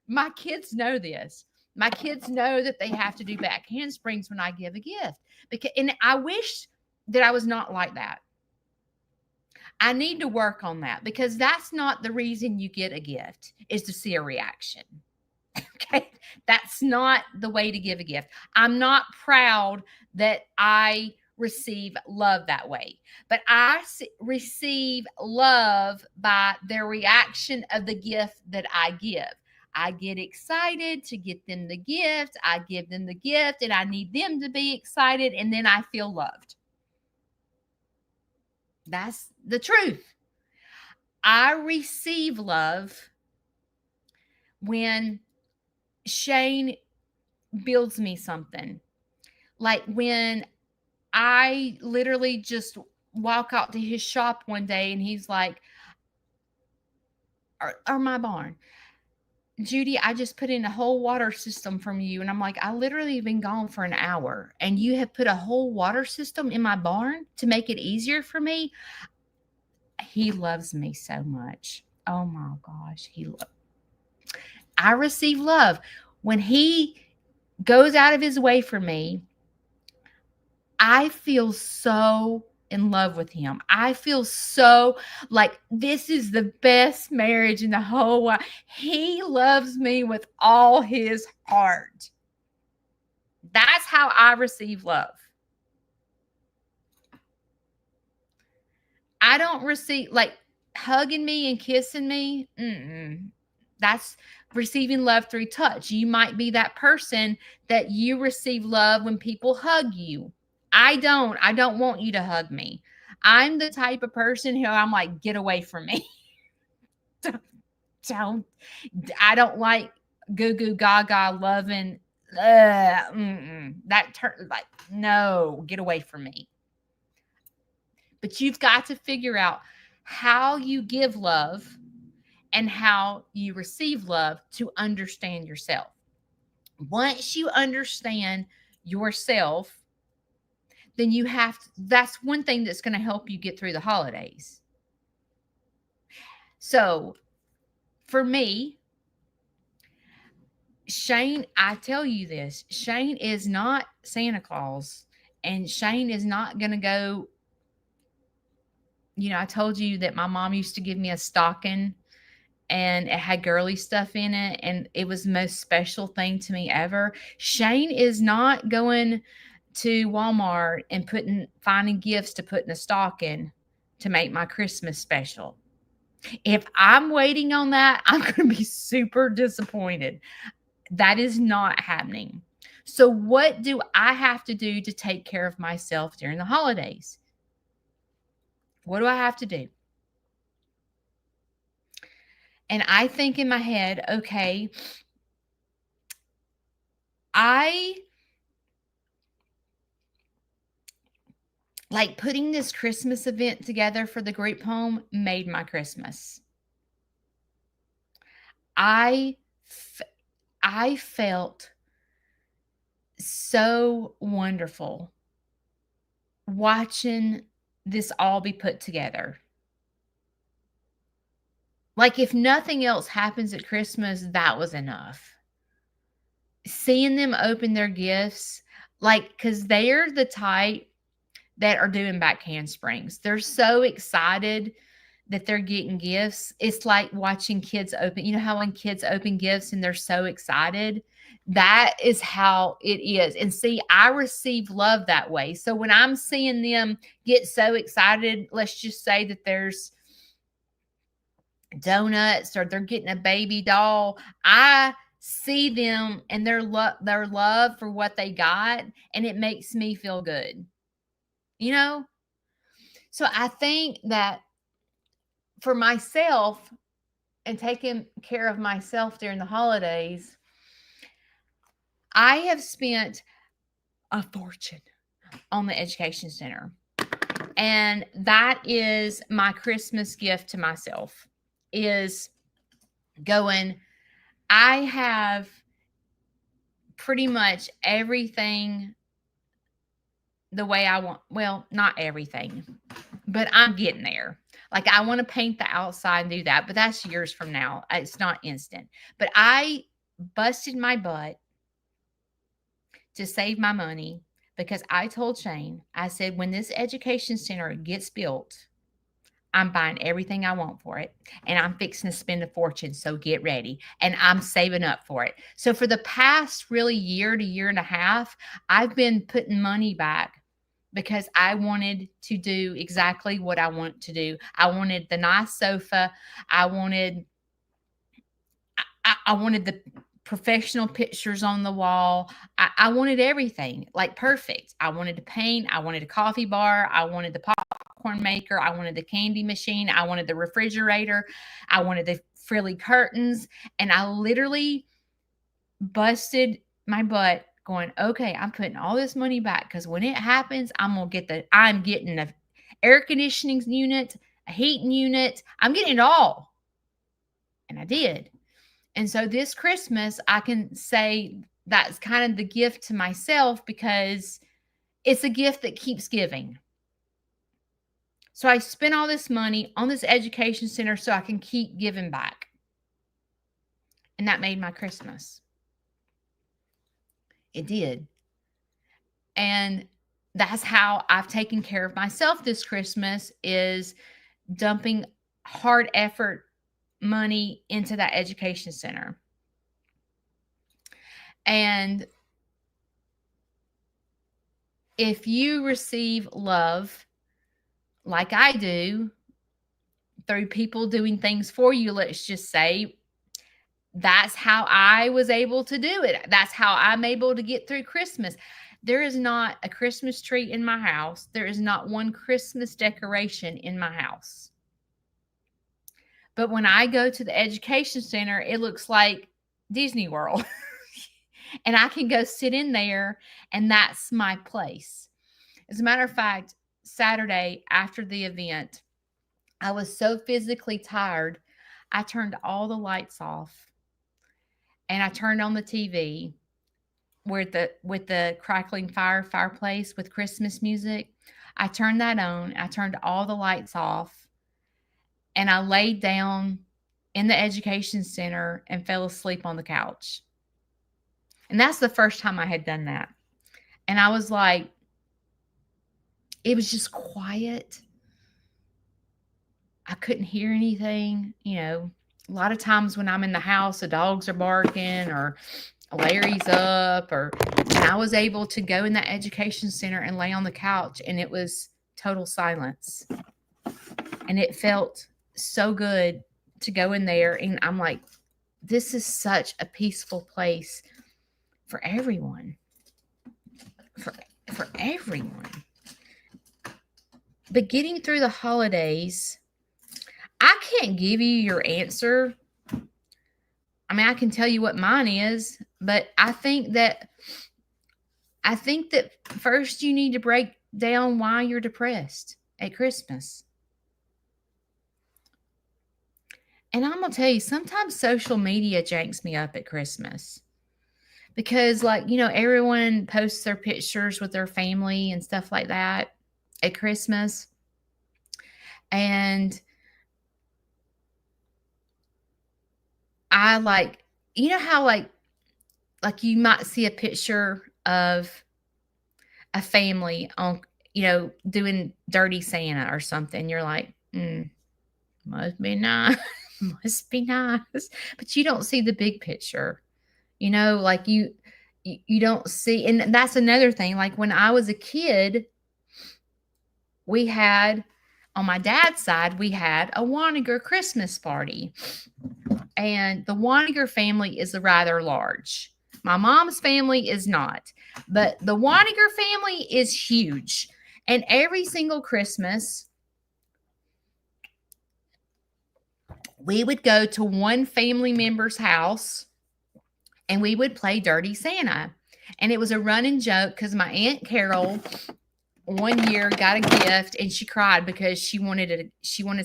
Speaker 1: My kids know this. My kids know that they have to do back handsprings when I give a gift. And I wish that I was not like that. I need to work on that because that's not the reason you get a gift, is to see a reaction. Okay. That's not the way to give a gift. I'm not proud that I receive love that way, but I receive love by their reaction of the gift that I give. I get excited to get them the gift. I give them the gift and I need them to be excited. And then I feel loved. That's the truth. I receive love when Shane builds me something. Like when I literally just walk out to his shop one day and he's like, or my barn, Judy, I just put in a whole water system from you. And I'm like, I literally been gone for an hour and you have put a whole water system in my barn to make it easier for me. He loves me so much. Oh my gosh. I receive love when he goes out of his way for me. I feel so in love with him. I feel so like this is the best marriage in the whole world. He loves me with all his heart. That's how I receive love. I don't receive like hugging me and kissing me. That's receiving love through touch. You might be that person that you receive love when people hug you. I don't want you to hug me. I'm the type of person who I'm like, get away from me. I don't like goo goo gaga loving. Like, no, get away from me. But you've got to figure out how you give love and how you receive love to understand yourself. Once you understand yourself, then that's one thing that's going to help you get through the holidays. So for me, Shane, I tell you this, Shane is not Santa Claus and Shane is not going to go. I told you that my mom used to give me a stocking and it had girly stuff in it, and it was the most special thing to me ever. Shane is not going to Walmart and finding gifts to put in a stocking to make my Christmas special. If I'm waiting on that, I'm going to be super disappointed. That is not happening. So, what do I have to do to take care of myself during the holidays? What do I have to do? And I think in my head, okay, I like putting this Christmas event together for the group home made my Christmas. I f- I felt so wonderful watching this all be put together. Like, if nothing else happens at Christmas, that was enough. Seeing them open their gifts, like, because they're the type that are doing back handsprings. They're so excited that they're getting gifts. It's like watching kids open, you know how when kids open gifts and they're so excited? That is how it is. And see, I receive love that way. So when I'm seeing them get so excited, let's just say that there's donuts or they're getting a baby doll, I see them and their love for what they got, and it makes me feel good. You know? So I think that for myself and taking care of myself during the holidays, I have spent a fortune on the education center. And that is my Christmas gift to myself, is going, I have pretty much everything the way I want. Well, not everything, but I'm getting there. Like, I want to paint the outside and do that, but that's years from now. It's not instant. But I busted my butt to save my money because I told Shane, I said, when this education center gets built, I'm buying everything I want for it, and I'm fixing to spend a fortune. So get ready. And I'm saving up for it. So for the past really year to year and a half, I've been putting money back because I wanted to do exactly what I want to do. I wanted the nice sofa. I wanted I wanted the professional pictures on the wall. I wanted everything like perfect. I wanted to paint. I wanted a coffee bar. I wanted the popcorn maker. I wanted the candy machine. I wanted the refrigerator. I wanted the frilly curtains. And I literally busted my butt going, okay, I'm putting all this money back because when it happens, I'm getting a air conditioning unit, a heating unit. I'm getting it all. And I did. And so this Christmas, I can say that's kind of the gift to myself because it's a gift that keeps giving. So I spent all this money on this education center so I can keep giving back. And that made my Christmas. It did. And that's how I've taken care of myself this Christmas, is dumping hard effort money into that education center. And if you receive love like I do through people doing things for you, let's just say, that's how I was able to do it. That's how I'm able to get through Christmas. There is not a Christmas tree in my house. There is not one Christmas decoration in my house. But when I go to the education center, it looks like Disney World. And I can go sit in there, and that's my place. As a matter of fact, Saturday after the event, I was so physically tired, I turned all the lights off and I turned on the TV with the crackling fireplace with Christmas music. I turned that on. I turned all the lights off, and I laid down in the education center and fell asleep on the couch. And that's the first time I had done that. And I was like, it was just quiet. I couldn't hear anything, A lot of times when I'm in the house, the dogs are barking or Larry's up, and I was able to go in that education center and lay on the couch, and it was total silence. And it felt so good to go in there. And I'm like, this is such a peaceful place for everyone. For everyone. But getting through the holidays, I can't give you your answer. I mean, I can tell you what mine is, but I think that first you need to break down why you're depressed at Christmas. And I'm going to tell you, sometimes social media janks me up at Christmas. Because, like, everyone posts their pictures with their family and stuff like that at Christmas. And I how like you might see a picture of a family on, doing Dirty Santa or something. You're like, must be nice. Must be nice. But you don't see the big picture. Like you don't see. And that's another thing. Like when I was a kid, we had, on my dad's side, we had a Waniger Christmas party. And the Waniger family is rather large. My mom's family is not. But the Waniger family is huge. And every single Christmas, we would go to one family member's house and we would play Dirty Santa. And it was a running joke because my Aunt Carol one year got a gift and she cried because she wanted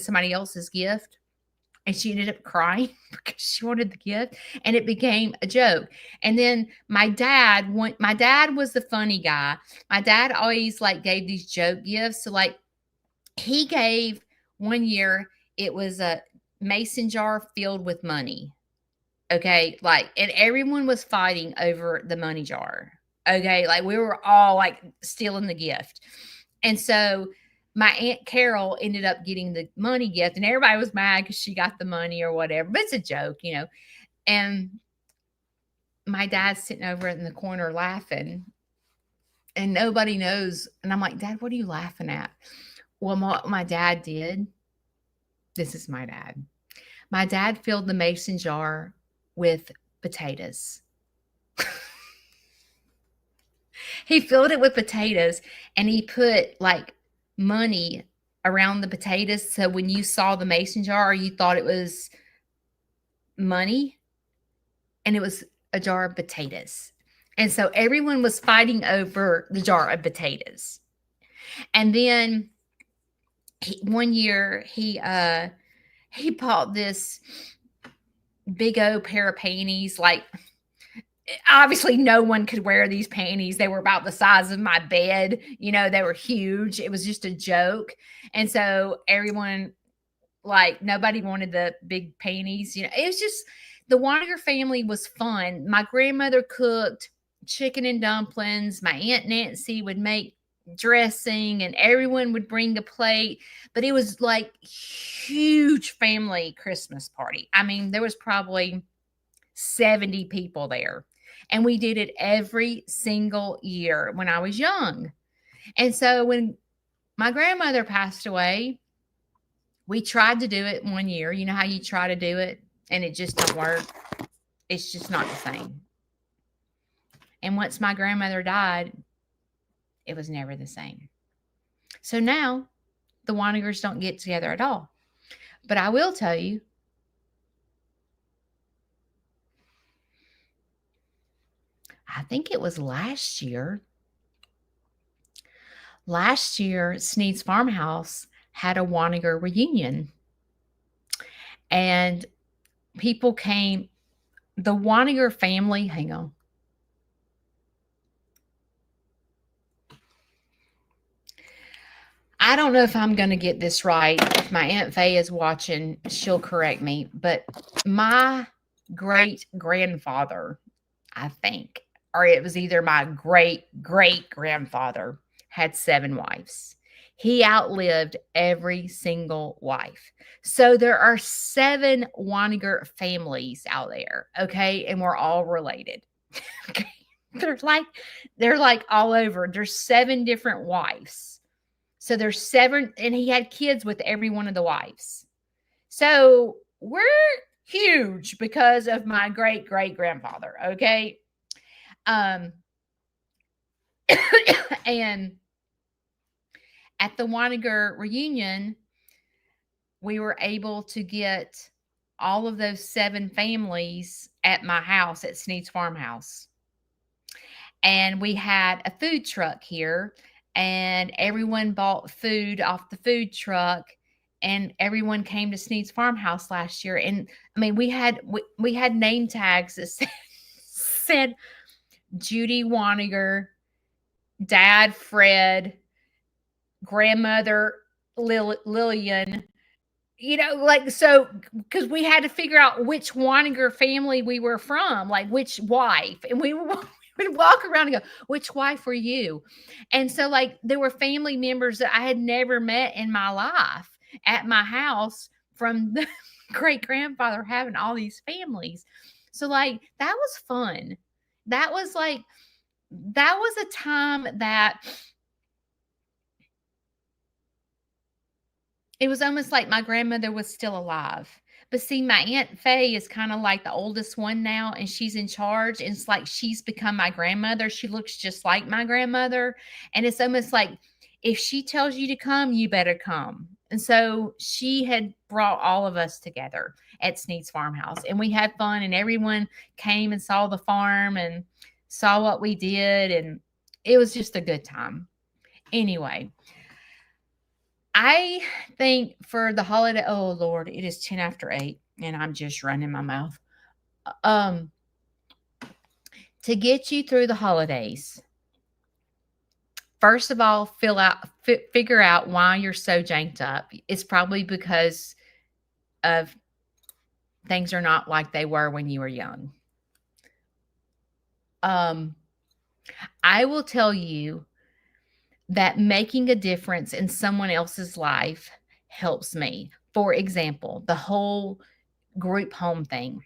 Speaker 1: somebody else's gift. And she ended up crying because she wanted the gift, and it became a joke. And then my dad was the funny guy. My dad always gave these joke gifts. So he gave one year, it was a mason jar filled with money. Okay. And everyone was fighting over the money jar. Okay. We were all stealing the gift. And so my Aunt Carol ended up getting the money gift, and everybody was mad because she got the money or whatever. But it's a joke, And my dad's sitting over in the corner laughing, and nobody knows. And I'm like, Dad, what are you laughing at? Well, my dad did. This is my dad. My dad filled the mason jar with potatoes. He filled it with potatoes, and he put money around the potatoes. So when you saw the mason jar, you thought it was money, and it was a jar of potatoes. And so everyone was fighting over the jar of potatoes. And then one year he bought this big old pair of panties. Obviously no one could wear these panties. They were about the size of my bed. They were huge. It was just a joke. And so everyone, nobody wanted the big panties. It was just, the Waniger family was fun. My grandmother cooked chicken and dumplings. My Aunt Nancy would make dressing, and everyone would bring a plate. But it was huge family Christmas party. I mean, there was probably 70 people there. And we did it every single year when I was young. And so when my grandmother passed away, we tried to do it one year. You know how you try to do it and it just don't work? It's just not the same. And once my grandmother died, it was never the same. So now the Wanigers don't get together at all. But I will tell you, I think it was last year. Last year, Sneed's Farmhouse had a Waniger reunion. And people came, the Waniger family, hang on. I don't know if I'm going to get this right. If my Aunt Faye is watching, she'll correct me. But my great-grandfather, I think, or it was either my great-great-grandfather, had 7 wives. He outlived every single wife. So there are 7 Waniger families out there, okay? And we're all related. Okay. They're like all over. There's 7 different wives. So there's 7, and he had kids with every one of the wives. So we're huge because of my great great grandfather, okay? Um and at the Waniger reunion, we were able to get all of those 7 families at my house at Sneed's Farmhouse. And we had a food truck here, and everyone bought food off the food truck, and everyone came to Sneed's Farmhouse last year. And I mean, we had name tags that said Judy Waniger, Dad Fred, grandmother Lillian, like, so, because we had to figure out which Waniger family we were from, like which wife, and we would walk around and go, which wife were you? And so, like, there were family members that I had never met in my life at my house from the great grandfather having all these families. So, like, that was fun. That was like, that was a time that it was almost like my grandmother was still alive. But see, my Aunt Faye is kind of like the oldest one now, and she's in charge. And it's like she's become my grandmother. She looks just like my grandmother. And it's almost like if she tells you to come, you better come. And so she had brought all of us together at Sneed's Farmhouse, and we had fun, and everyone came and saw the farm and saw what we did. And it was just a good time. Anyway, I think for the holiday, oh Lord, it is 10 after 8 and I'm just running my mouth. Um, to get you through the holidays, first of all, figure out why you're so janked up. It's probably because of things are not like they were when you were young. I will tell you that making a difference in someone else's life helps me. For example, the whole group home thing,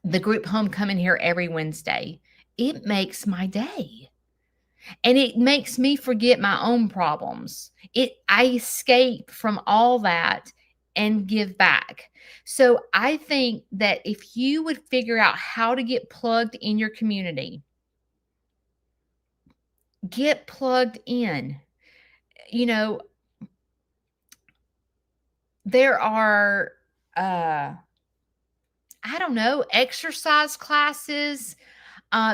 Speaker 1: the group home coming here every Wednesday, it makes my day. And it makes me forget my own problems. I escape from all that and give back. So I think that if you would figure out how to get plugged in your community, get plugged in. You know, there are I don't know, exercise classes.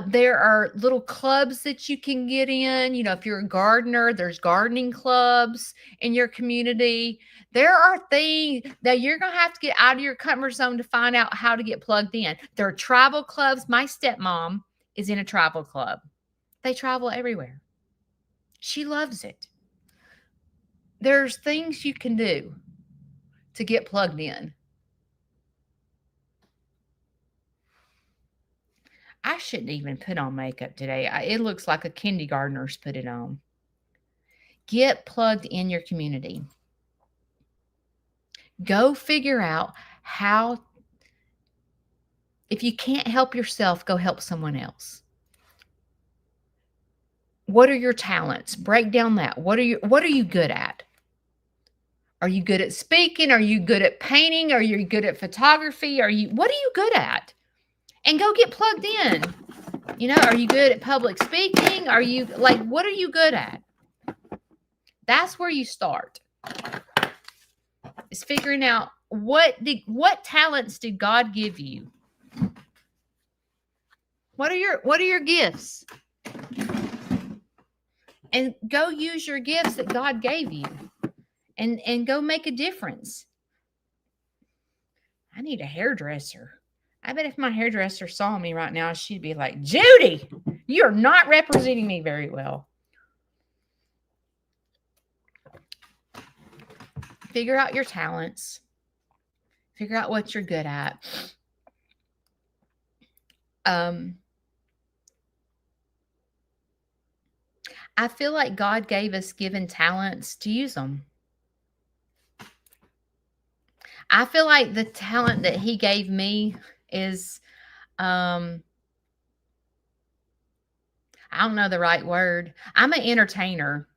Speaker 1: There are little clubs that you can get in. If you're a gardener, there's gardening clubs in your community. There are things that you're going to have to get out of your comfort zone to find out how to get plugged in. There are travel clubs. My stepmom is in a travel club. They travel everywhere. She loves it. There's things you can do to get plugged in. I shouldn't even put on makeup today. It looks like a kindergartner's put it on. Get plugged in your community. Go figure out how, if you can't help yourself, go help someone else. What are your talents? Break down that. What are you good at? Are you good at speaking? Are you good at painting? Are you good at photography? What are you good at? And go get plugged in. Are you good at public speaking? What are you good at? That's where you start. Is figuring out what talents did God give you? What are your gifts? And go use your gifts that God gave you. And go make a difference. I need a hairdresser. I bet if my hairdresser saw me right now, she'd be like, Judy, you're not representing me very well. Figure out your talents. Figure out what you're good at. I feel like God gave us given talents to use them. I feel like the talent that he gave me is, um, I don't know the right word. I'm an entertainer.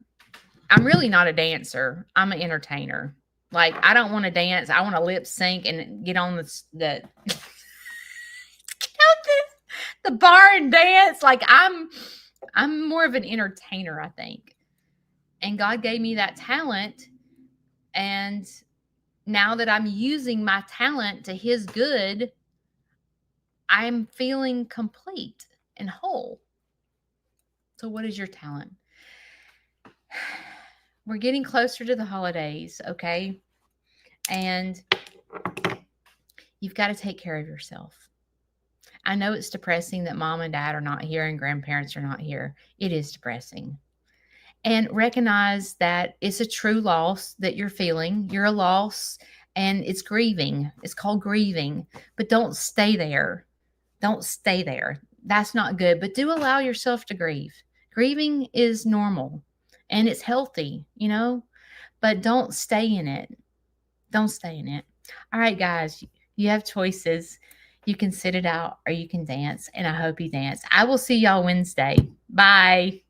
Speaker 1: I'm really not a dancer. I'm an entertainer. Like, I don't want to dance. I want to lip sync and get on the bar and dance. Like, I'm more of an entertainer, I think. And God gave me that talent, and now that I'm using my talent to his good, I'm feeling complete and whole. So what is your talent? We're getting closer to the holidays, okay? And you've got to take care of yourself. I know it's depressing that mom and dad are not here and grandparents are not here. It is depressing. And recognize that it's a true loss that you're feeling. You're a loss, and it's grieving. It's called grieving, but don't stay there. Don't stay there. That's not good, but do allow yourself to grieve. Grieving is normal and it's healthy, but don't stay in it. Don't stay in it. All right, guys, you have choices. You can sit it out or you can dance, and I hope you dance. I will see y'all Wednesday. Bye.